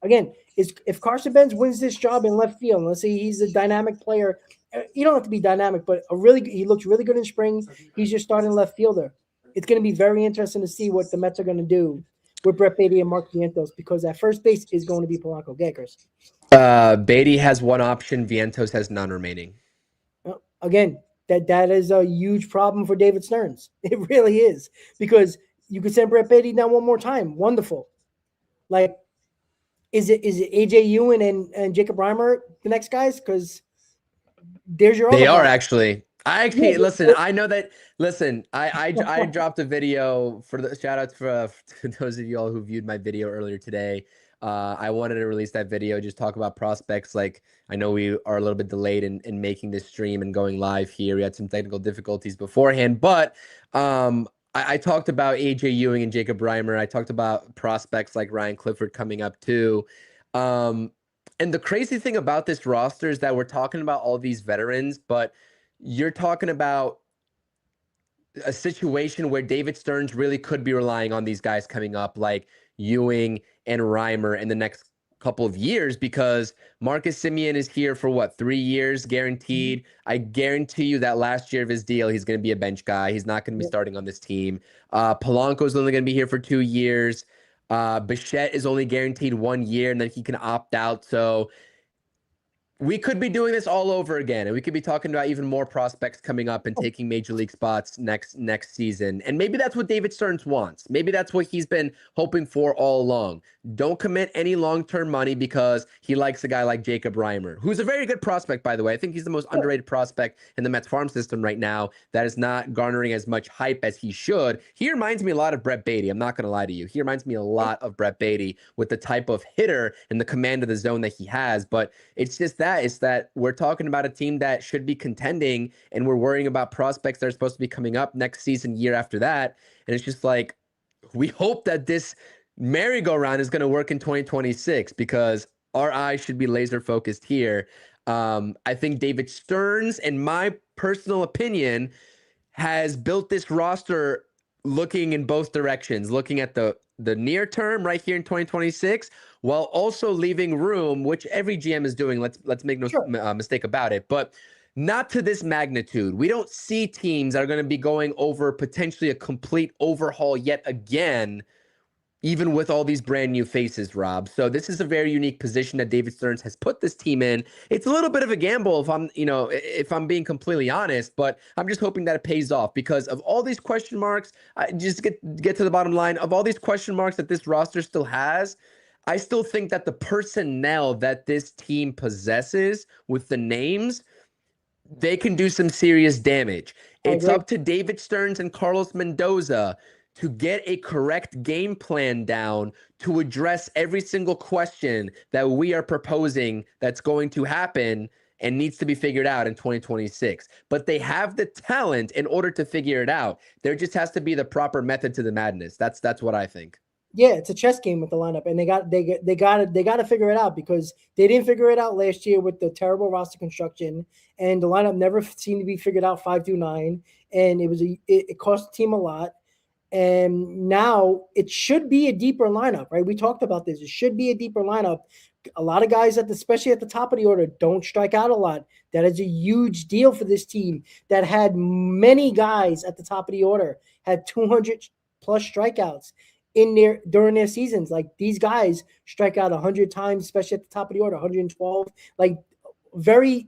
again, is if Carson Benz wins this job in left field, let's say he's a dynamic player. You don't have to be dynamic, but he looks really good in spring. He's your starting left fielder. It's going to be very interesting to see what the Mets are going to do with Brett Beatty and Mark Vientos because at first base is going to be Polanco Gaggers. Beatty has one option. Vientos has none remaining. Again, that is a huge problem for David Stearns. It really is because you could send Brett Beatty down one more time. Wonderful. Like, is it AJ Ewan and Jacob Reimer the next guys? Because there's your They other are problem. actually. I Yeah, can't listen. I know that. Listen, I dropped a video for the shout out to those of y'all who viewed my video earlier today. I wanted to release that video, just talk about prospects. Like I know we are a little bit delayed in making this stream and going live here. We had some technical difficulties beforehand, but I talked about AJ Ewing and Jacob Reimer. I talked about prospects like Ryan Clifford coming up too. And the crazy thing about this roster is that we're talking about all these veterans, but you're talking about a situation where David Stearns really could be relying on these guys coming up, like Ewing and Reimer in the next couple of years, because Marcus Semien is here for what, 3 years guaranteed. I guarantee you that last year of his deal, he's going to be a bench guy. He's not going to be starting on this team. Polanco's only going to be here for 2 years. Bichette is only guaranteed 1 year, and then he can opt out. So we could be doing this all over again, and we could be talking about even more prospects coming up and taking major league spots next season. And maybe that's what David Stearns wants. Maybe that's what he's been hoping for all along. Don't commit any long-term money because he likes a guy like Jacob Reimer, who's a very good prospect, by the way. I think he's the most underrated prospect in the Mets farm system right now that is not garnering as much hype as he should. He reminds me a lot of Brett Beatty. I'm not going to lie to you. He reminds me a lot of Brett Beatty with the type of hitter and the command of the zone that he has. But it's just it's that we're talking about a team that should be contending, and we're worrying about prospects that are supposed to be coming up next season, year after that. And it's just like, we hope that this merry-go-round is going to work in 2026 because our eyes should be laser focused here. I think David Stearns, in my personal opinion, has built this roster looking in both directions, looking at the near term right here in 2026, while also leaving room, which every GM is doing. Let's make no mistake about it, but not to this magnitude. We don't see teams that are going to be going over potentially a complete overhaul yet again, even with all these brand new faces, Rob. So this is a very unique position that David Stearns has put this team in. It's a little bit of a gamble if I'm being completely honest, but I'm just hoping that it pays off because of all these question marks. I just get to the bottom line of all these question marks that this roster still has. I still think that the personnel that this team possesses with the names, they can do some serious damage. It's up to David Stearns and Carlos Mendoza to get a correct game plan down to address every single question that we are proposing that's going to happen and needs to be figured out in 2026. But they have the talent in order to figure it out. There just has to be the proper method to the madness. That's what I think. Yeah, it's a chess game with the lineup, and they got to figure it out because they didn't figure it out last year with the terrible roster construction, and the lineup never seemed to be figured out 5 through 9, and it cost the team a lot. And now it should be a deeper lineup, right? We talked about this. It should be a deeper lineup. A lot of guys especially at the top of the order, don't strike out a lot. That is a huge deal for this team that had many guys at the top of the order had 200 plus strikeouts during their seasons. Like these guys strike out 100 times, especially at the top of the order, 112, like very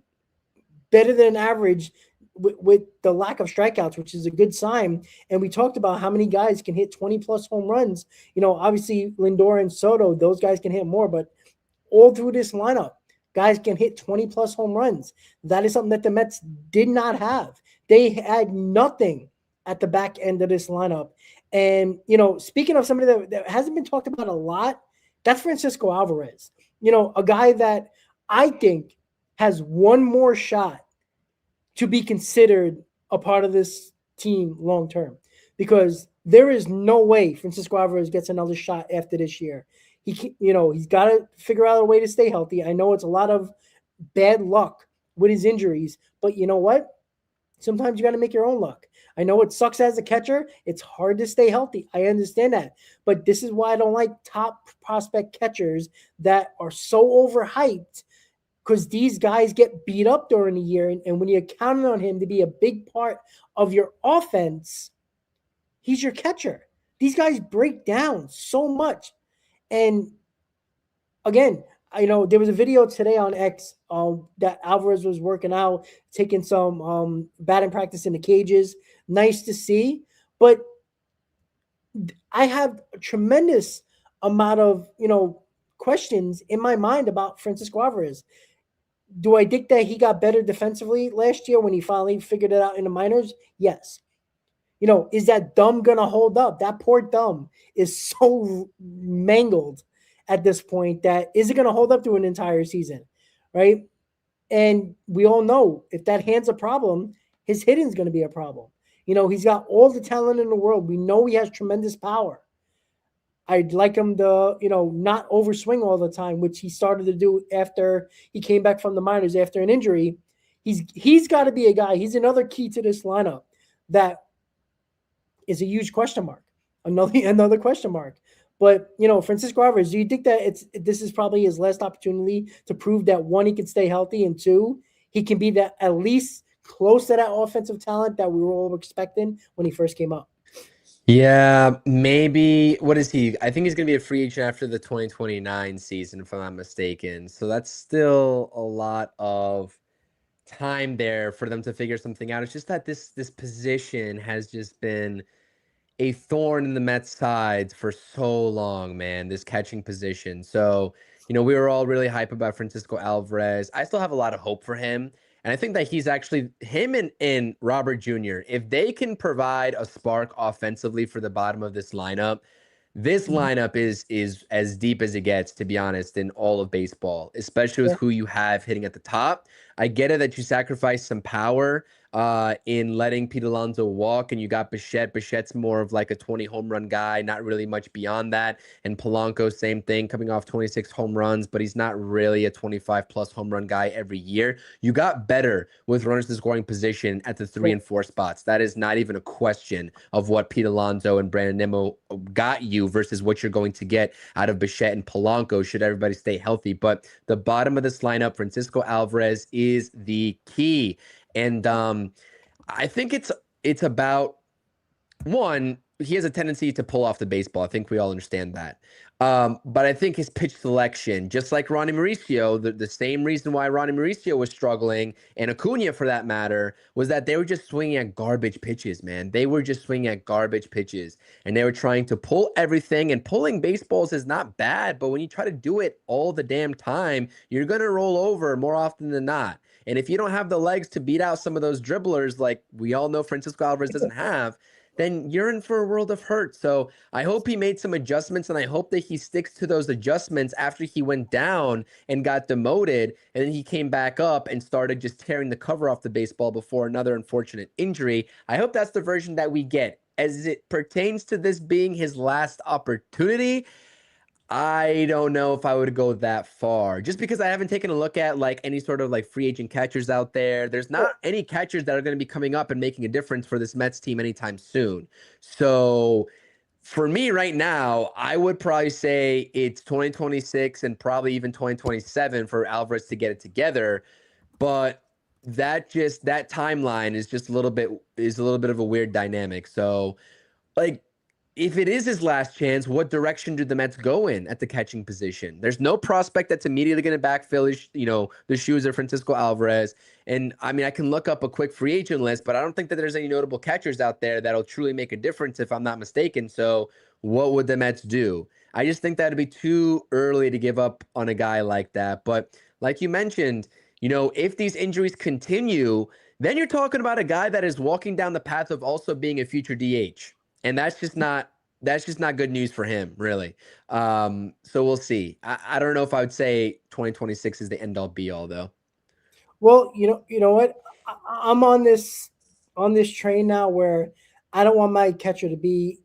better than average with the lack of strikeouts, which is a good sign. And we talked about how many guys can hit 20 plus home runs. Obviously Lindor and Soto, those guys can hit more, but all through this lineup, guys can hit 20 plus home runs. That is something that the Mets did not have. They had nothing at the back end of this lineup. And, speaking of somebody that hasn't been talked about a lot, that's Francisco Alvarez. A guy that I think has one more shot to be considered a part of this team long term, because there is no way Francisco Alvarez gets another shot after this year. He's got to figure out a way to stay healthy. I know it's a lot of bad luck with his injuries. But you know what? Sometimes you got to make your own luck. I know it sucks as a catcher. It's hard to stay healthy. I understand that. But this is why I don't like top prospect catchers that are so overhyped, because these guys get beat up during the year. And when you're counting on him to be a big part of your offense, he's your catcher. These guys break down so much. And again, there was a video today on X that Alvarez was working out, taking some batting practice in the cages. Nice to see. But I have a tremendous amount of, questions in my mind about Francisco Alvarez. Do I think that he got better defensively last year when he finally figured it out in the minors? Yes. Is that thumb going to hold up? That poor thumb is so mangled at this point that is it going to hold up through an entire season, right? And we all know if that hand's a problem, his hitting's going to be a problem. He's got all the talent in the world. We know he has tremendous power. I'd like him to, not overswing all the time, which he started to do after he came back from the minors after an injury. He's got to be a guy. He's another key to this lineup that is a huge question mark. Another question mark. But Francisco Alvarez, do you think that this is probably his last opportunity to prove that, one, he can stay healthy, and two, he can be that at least close to that offensive talent that we were all expecting when he first came up? Yeah, maybe. What is he? I think he's going to be a free agent after the 2029 season, if I'm not mistaken. So that's still a lot of time there for them to figure something out. It's just that this position has just been a thorn in the Mets' sides for so long, man, this catching position. So, we were all really hype about Francisco Alvarez. I still have a lot of hope for him. And I think that he's actually, him and Robert Jr., if they can provide a spark offensively for the bottom of this lineup, this lineup is as deep as it gets, to be honest, in all of baseball, especially with Yeah. who you have hitting at the top. I get it that you sacrifice some power in letting Pete Alonso walk, and you got Bichette. Bichette's more of like a 20 home run guy, not really much beyond that. And Polanco, same thing, coming off 26 home runs, but he's not really a 25 plus home run guy every year. You got better with runners in scoring position at the 3 and 4 spots. That is not even a question of what Pete Alonso and Brandon Nimmo got you versus what you're going to get out of Bichette and Polanco should everybody stay healthy. But the bottom of this lineup, Francisco Alvarez is the key. And I think it's about, one, he has a tendency to pull off the baseball. I think we all understand that. But I think his pitch selection, just like Ronnie Mauricio, the same reason why Ronnie Mauricio was struggling, and Acuna for that matter, was that they were just swinging at garbage pitches, man. They were just swinging at garbage pitches, and they were trying to pull everything. And pulling baseballs is not bad, but when you try to do it all the damn time, you're going to roll over more often than not. And if you don't have the legs to beat out some of those dribblers, like we all know Francisco Alvarez doesn't have, then you're in for a world of hurt. So I hope he made some adjustments, and I hope that he sticks to those adjustments after he went down and got demoted, and then he came back up and started just tearing the cover off the baseball before another unfortunate injury. I hope that's the version that we get. As it pertains to this being his last opportunity, I don't know if I would go that far, just because I haven't taken a look at like any sort of like free agent catchers out there. There's not any catchers that are going to be coming up and making a difference for this Mets team anytime soon. So for me right now, I would probably say it's 2026 and probably even 2027 for Alvarez to get it together. But that timeline is just a little bit of a weird dynamic. So like, if it is his last chance, what direction do the Mets go in at the catching position? There's no prospect that's immediately going to backfill the shoes of Francisco Alvarez. And I mean, I can look up a quick free agent list, but I don't think that there's any notable catchers out there that'll truly make a difference if I'm not mistaken. So what would the Mets do? I just think that'd be too early to give up on a guy like that. But like you mentioned, if these injuries continue, then you're talking about a guy that is walking down the path of also being a future DH. And that's just not good news for him, really. So we'll see. I don't know if I would say 2026 is the end all be all though. Well, you know what? I'm on this train now where I don't want my catcher to be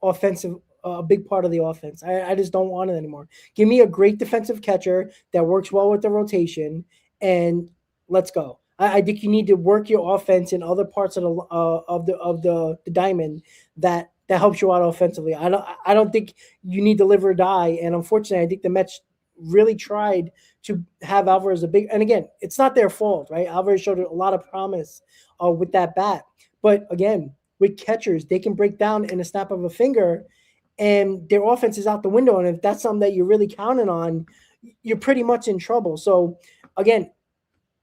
offensive, a big part of the offense. I just don't want it anymore. Give me a great defensive catcher that works well with the rotation, and let's go. I think you need to work your offense in other parts of the diamond that helps you out offensively. I don't think you need to live or die. And unfortunately, I think the Mets really tried to have Alvarez a big. And again, it's not their fault, right? Alvarez showed a lot of promise with that bat, but again, with catchers, they can break down in a snap of a finger, and their offense is out the window. And if that's something that you're really counting on, you're pretty much in trouble. So again,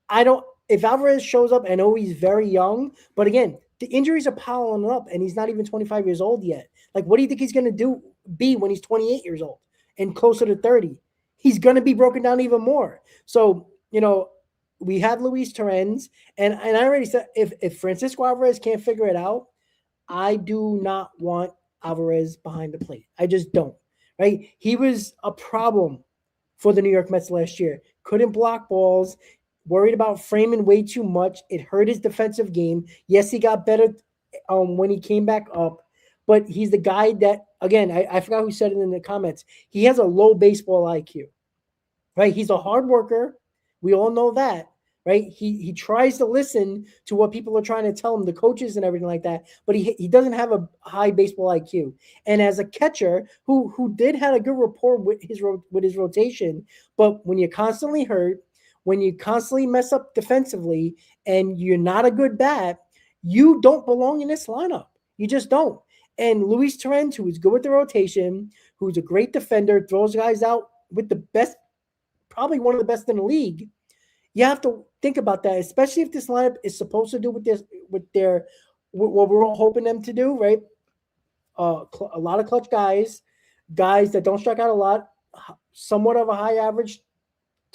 I don't. If Alvarez shows up, I know he's very young, but again, the injuries are piling up, and he's not even 25 years old yet. Like, what do you think he's going to be when he's 28 years old and closer to 30? He's going to be broken down even more. So we have Luis Torrens, and I already said if Francisco Alvarez can't figure it out, I do not want Alvarez behind the plate. I just don't. Right? He was a problem for the New York Mets last year. Couldn't block balls, worried about framing way too much. It hurt his defensive game. Yes, he got better when he came back up, but he's the guy that, again, I forgot who said it in the comments. He has a low baseball IQ, right? He's a hard worker. We all know that, right? He tries to listen to what people are trying to tell him, the coaches and everything like that, but he doesn't have a high baseball IQ. And as a catcher who did have a good rapport with his rotation, but when you're constantly hurt, when you constantly mess up defensively, and you're not a good bat, you don't belong in this lineup. You just don't. And Luis Torrens, who is good with the rotation, who's a great defender, throws guys out with the best, probably one of the best in the league. You have to think about that, especially if this lineup is supposed to do with what we're all hoping them to do, right? A lot of clutch guys that don't strike out a lot, somewhat of a high average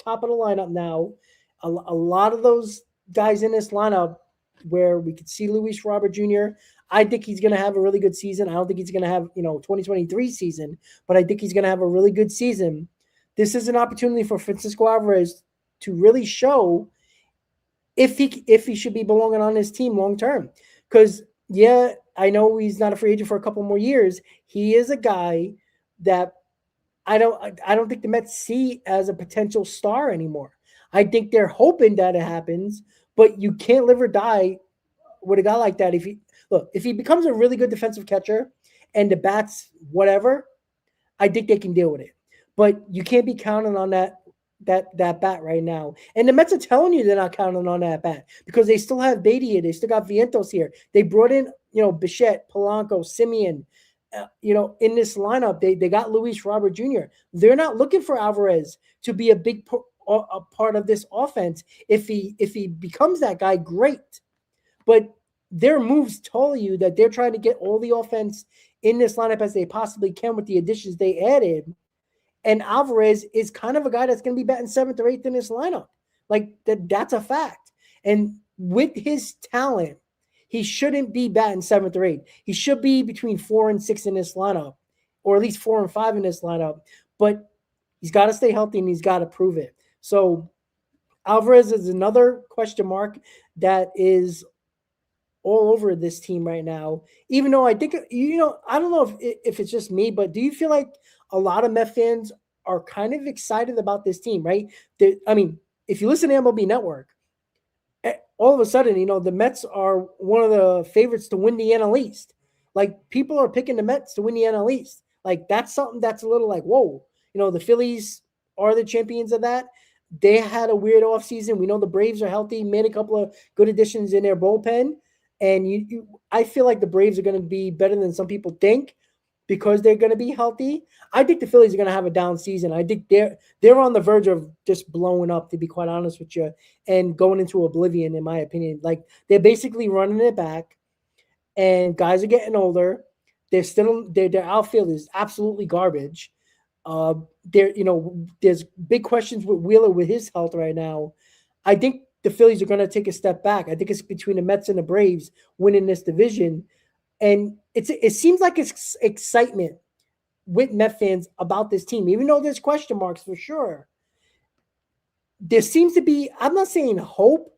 top of the lineup now. A lot of those guys in this lineup where we could see Luis Robert Jr. I think he's going to have a really good season. I don't think he's going to have 2023 season, but I think he's going to have a really good season. This is an opportunity for Francisco Alvarez to really show if he should be belonging on his team long term. Because yeah, I know he's not a free agent for a couple more years. He is a guy that I don't think the Mets see as a potential star anymore. I think they're hoping that it happens, but you can't live or die with a guy like that. If he becomes a really good defensive catcher and the bats whatever, I think they can deal with it. But you can't be counting on that bat right now. And the Mets are telling you they're not counting on that bat because they still have Beatty here. They still got Vientos here. They brought in, Bichette, Polanco, Simeon. In this lineup, they got Luis Robert Jr. They're not looking for Alvarez to be a big a part of this offense. If he becomes that guy, great. But their moves tell you that they're trying to get all the offense in this lineup as they possibly can with the additions they added. And Alvarez is kind of a guy that's going to be batting 7th or 8th in this lineup. Like that's a fact. And with his talent, he shouldn't be batting 7th or 8th. He should be between 4 and 6 in this lineup, or at least 4 and 5 in this lineup. But he's got to stay healthy and he's got to prove it. So Alvarez is another question mark that is all over this team right now. Even though I think, I don't know if it's just me, but do you feel like a lot of Met fans are kind of excited about this team, right? If you listen to MLB Network, all of a sudden, the Mets are one of the favorites to win the NL East. Like, people are picking the Mets to win the NL East. Like, that's something that's a little like, whoa. The Phillies are the champions of that. They had a weird offseason. We know the Braves are healthy, made a couple of good additions in their bullpen. And I feel like the Braves are going to be better than some people think because they're going to be healthy. I think the Phillies are going to have a down season. I think they're on the verge of just blowing up, to be quite honest with you, and going into oblivion, in my opinion. Like, they're basically running it back, and guys are getting older. Their outfield is absolutely garbage. There's big questions with Wheeler with his health right now. I think the Phillies are going to take a step back. I think it's between the Mets and the Braves winning this division. And it seems like it's excitement with Met fans about this team, even though there's question marks for sure. There seems to be, I'm not saying hope,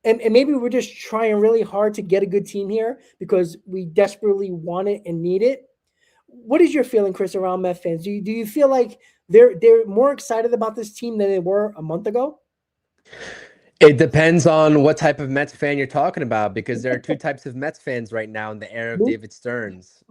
and maybe we're just trying really hard to get a good team here because we desperately want it and need it. What is your feeling, Chris, around Met fans? Do you feel like they're more excited about this team than they were a month ago? It depends on what type of Mets fan you're talking about, because there are two types of Mets fans right now in the era of David Stearns.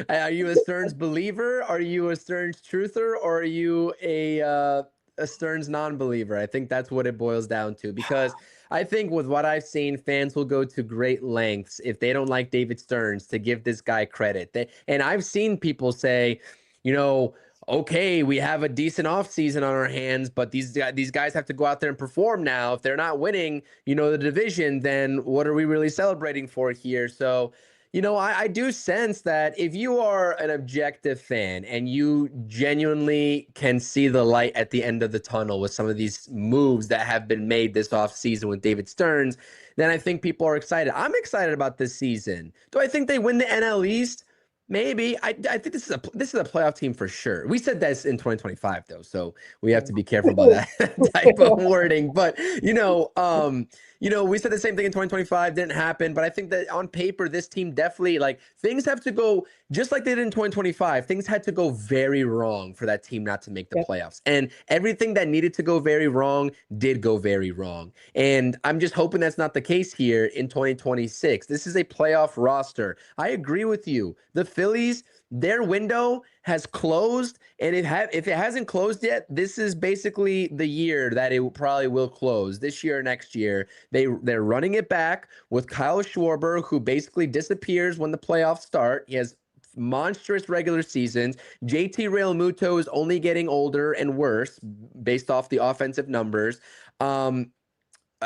Are you a Stearns believer? Are you a Stearns truther? Or are you a Stearns non-believer? I think that's what it boils down to. Because I think with what I've seen, fans will go to great lengths if they don't like David Stearns to give this guy credit. And I've seen people say, you know, okay, we have a decent offseason on our hands, but these guys have to go out there and perform now. If they're not winning, the division, then what are we really celebrating for here? So, I do sense that if you are an objective fan and you genuinely can see the light at the end of the tunnel with some of these moves that have been made this offseason with David Stearns, then I think people are excited. I'm excited about this season. Do I think they win the NL East? Maybe. I think this is a playoff team for sure. We said this in 2025 though, so we have to be careful about that type of wording. But we said the same thing in 2025, didn't happen. But I think that on paper, this team definitely, like, things have to go just like they did in 2025. Things had to go very wrong for that team not to make the playoffs. And everything that needed to go very wrong did go very wrong. And I'm just hoping that's not the case here in 2026. This is a playoff roster. I agree with you. The Phillies, their window has closed, and if it hasn't closed yet, this is basically the year that it probably will close. This year or next year. They're running it back with Kyle Schwarber, who basically disappears when the playoffs start. He has monstrous regular seasons. JT Realmuto is only getting older and worse based off the offensive numbers.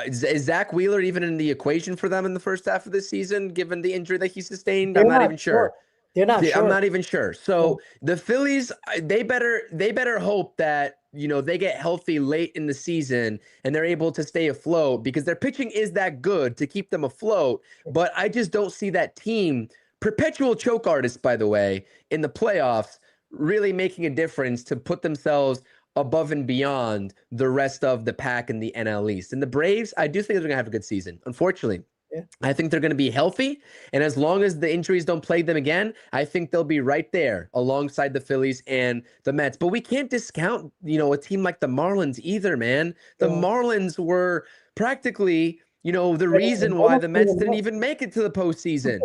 Is Zach Wheeler even in the equation for them in the first half of the season, given the injury that he sustained? I'm not even sure. They're not sure. I'm not even sure. So the Phillies, they better hope that they get healthy late in the season and they're able to stay afloat, because their pitching is that good to keep them afloat. But I just don't see that team, perpetual choke artists, by the way, in the playoffs, really making a difference to put themselves above and beyond the rest of the pack in the NL East. And the Braves, I do think they're going to have a good season. Unfortunately, I think they're going to be healthy. And as long as the injuries don't plague them again, I think they'll be right there alongside the Phillies and the Mets. But we can't discount, a team like the Marlins either, man. The Marlins were practically, the reason why the Mets didn't even make it to the postseason.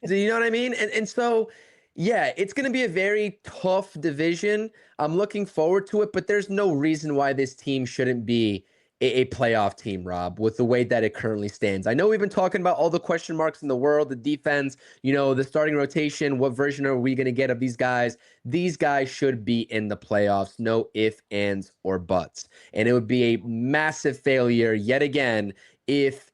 Do you know what I mean? And so, yeah, it's going to be a very tough division. I'm looking forward to it, but there's no reason why this team shouldn't be a playoff team, Rob, with the way that it currently stands. I know we've been talking about all the question marks in the world, the defense, the starting rotation. What version are we going to get of these guys? These guys should be in the playoffs. No ifs, ands, or buts. And it would be a massive failure yet again if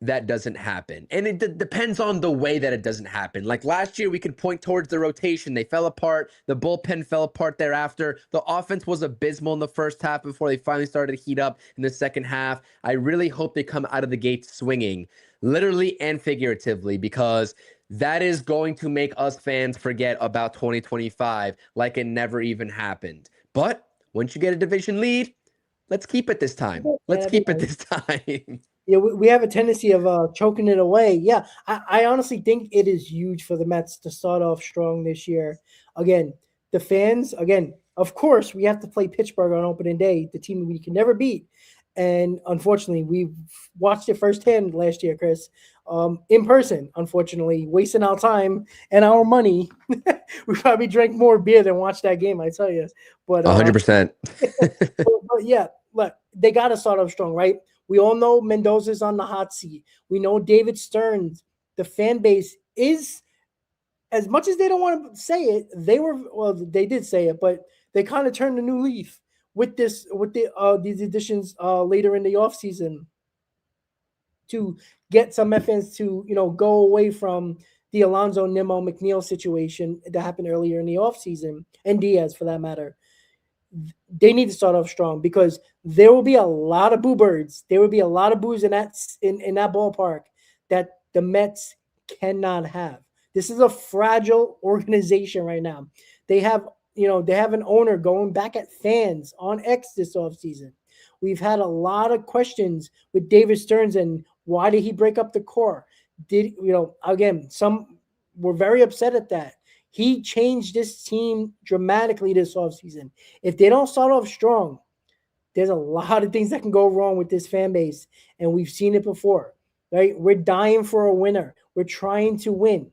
that doesn't happen. And it depends on the way that it doesn't happen. Like last year, we could point towards the rotation. They fell apart. The bullpen fell apart thereafter. The offense was abysmal in the first half before they finally started to heat up in the second half. I really hope they come out of the gate swinging, literally and figuratively, because that is going to make us fans forget about 2025 like it never even happened. But once you get a division lead, let's keep it this time. Let's keep it this time. Yeah, we have a tendency of choking it away. Yeah, I honestly think it is huge for the Mets to start off strong this year. Again, the fans, of course, we have to play Pittsburgh on opening day, the team we can never beat. And unfortunately, we watched it firsthand last year, Chris, in person, unfortunately, wasting our time and our money. We probably drank more beer than watched that game, I tell you. But 100%. but yeah, look, they got to start off strong, right? We all know Mendoza's on the hot seat. We know David Stearns. The fan base is, as much as they don't want to say it, they did say it, but they kind of turned a new leaf with these additions later in the offseason to get some fans to go away from the Alonso, Nimmo, McNeil situation that happened earlier in the offseason, and Diaz for that matter. They need to start off strong because there will be a lot of boo birds. There will be a lot of boos in that ballpark that the Mets cannot have. This is a fragile organization right now. They have an owner going back at fans on X this offseason. We've had a lot of questions with David Stearns and why did he break up the core? Some were very upset at that. He changed this team dramatically this offseason. If they don't start off strong, there's a lot of things that can go wrong with this fan base, and we've seen it before, right? We're dying for a winner. We're trying to win,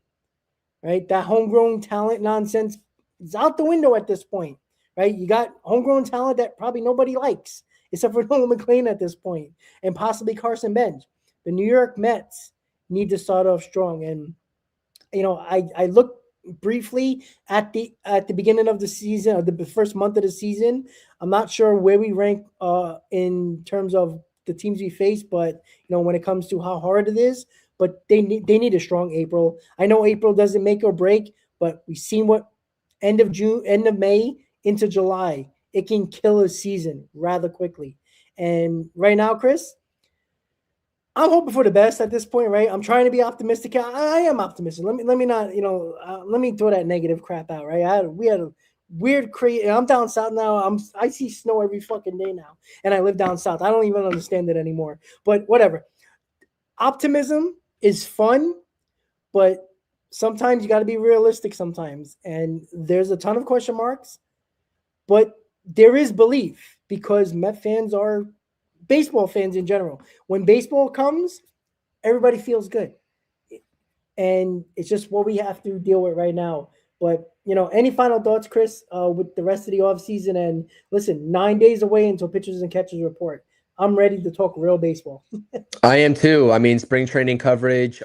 right? That homegrown talent nonsense is out the window at this point, right? You got homegrown talent that probably nobody likes, except for Nolan McLean at this point, and possibly Carson Bench. The New York Mets need to start off strong, and I looked briefly at the beginning of the season, or the first month of the season. I'm not sure where we rank in terms of the teams we face, but when it comes to how hard it is, but they need a strong April. I know April doesn't make or break, but we've seen what end of June, end of May into July, it can kill a season rather quickly. And right now, Chris, I'm hoping for the best at this point, right? I'm trying to be optimistic. I am optimistic. Let me not, let me throw that negative crap out, right? We had a weird, crazy. I'm down south now. I see snow every fucking day now, and I live down south. I don't even understand it anymore. But whatever. Optimism is fun, but sometimes you got to be realistic. Sometimes, and there's a ton of question marks, but there is belief because Met fans are baseball fans in general. When baseball comes, everybody feels good. And it's just what we have to deal with right now. But, any final thoughts, Chris, with the rest of the offseason? And listen, 9 days away until pitchers and catchers report. I'm ready to talk real baseball. I am too. I mean, spring training coverage.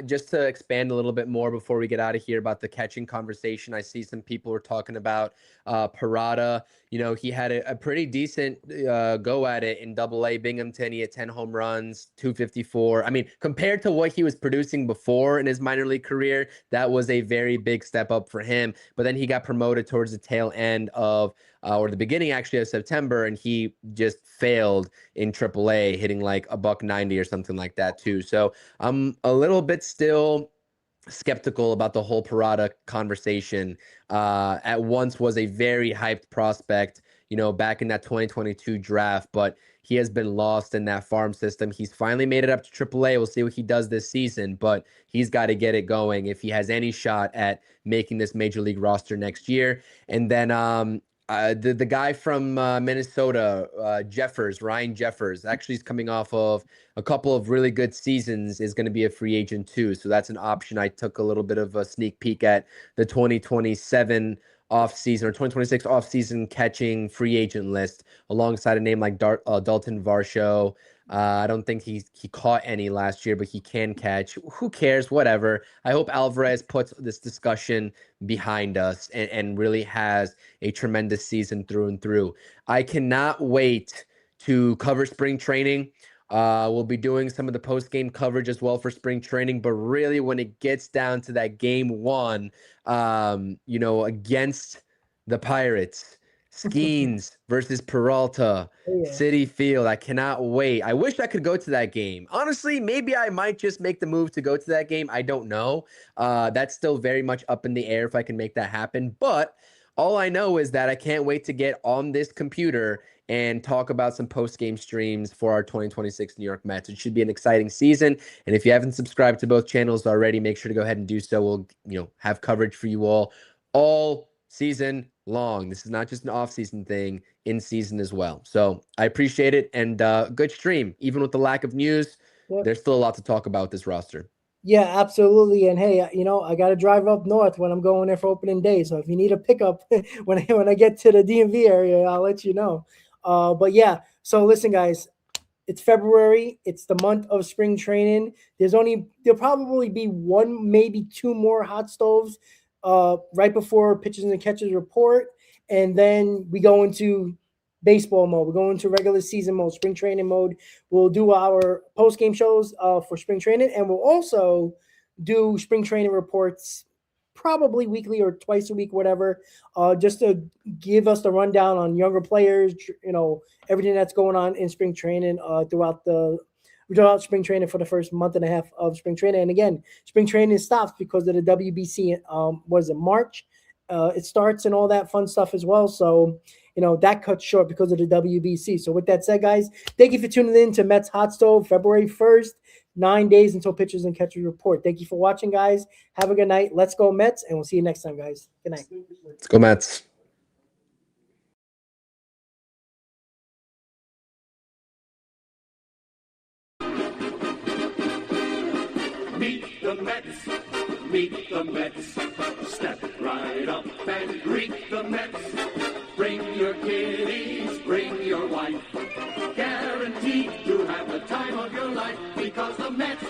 Just to expand a little bit more before we get out of here about the catching conversation, I see some people are talking about Parada. He had a pretty decent go at it in Double A Binghamton. He had 10 home runs, 254. I mean, compared to what he was producing before in his minor league career, that was a very big step up for him. But then he got promoted towards the tail end of, or the beginning actually of September, and he just failed in AAA, hitting like a $190 or something like that too. So I'm a little bit still skeptical about the whole Parada conversation. At once was a very hyped prospect, back in that 2022 draft, but he has been lost in that farm system. He's finally made it up to AAA. We'll see what he does this season, but he's got to get it going if he has any shot at making this major league roster next year. And then the guy from Minnesota, Ryan Jeffers, actually is coming off of a couple of really good seasons, is going to be a free agent too. So that's an option. I took a little bit of a sneak peek at the 2027 offseason or 2026 offseason catching free agent list alongside a name like Dalton Varsho. I don't think he caught any last year, but he can catch. Who cares? Whatever. I hope Alvarez puts this discussion behind us and really has a tremendous season through and through. I cannot wait to cover spring training. We'll be doing some of the post-game coverage as well for spring training, but really when it gets down to that game one, against the Pirates, Skeens versus Peralta, Oh, yeah. Citi Field. I cannot wait. I wish I could go to that game. Honestly, maybe I might just make the move to go to that game. I don't know. That's still very much up in the air if I can make that happen. But all I know is that I can't wait to get on this computer and talk about some post-game streams for our 2026 New York Mets. It should be an exciting season. And if you haven't subscribed to both channels already, make sure to go ahead and do so. We'll, have coverage for you all season long. This is not just an off-season thing, in season as well. So I appreciate it, and good stream. Even with the lack of news, Yep. there's still a lot to talk about with this roster. Yeah, absolutely. And hey, I got to drive up north when I'm going there for opening day. So if you need a pickup when I get to the DMV area, I'll let you know. But yeah, so listen, guys, it's February. It's the month of spring training. There'll probably be one, maybe two more hot stoves right before pitchers and catchers report, and then we go into baseball mode. We go into regular season mode, spring training mode. We'll do our post game shows for spring training, and we'll also do spring training reports probably weekly or twice a week, whatever, just to give us the rundown on younger players, everything that's going on in spring training throughout spring training for the first month and a half of spring training. And again, spring training stops because of the WBC. Was it March? It starts and all that fun stuff as well. So, that cuts short because of the WBC. So with that said, guys, thank you for tuning in to Mets Hot Stove, February 1st, 9 days until pitchers and catchers report. Thank you for watching, guys. Have a good night. Let's go Mets, and we'll see you next time, guys. Good night. Let's go Mets. the Mets. Meet the Mets. Step right up and greet the Mets. Bring your kiddies, bring your wife. Guaranteed to have the time of your life because the Mets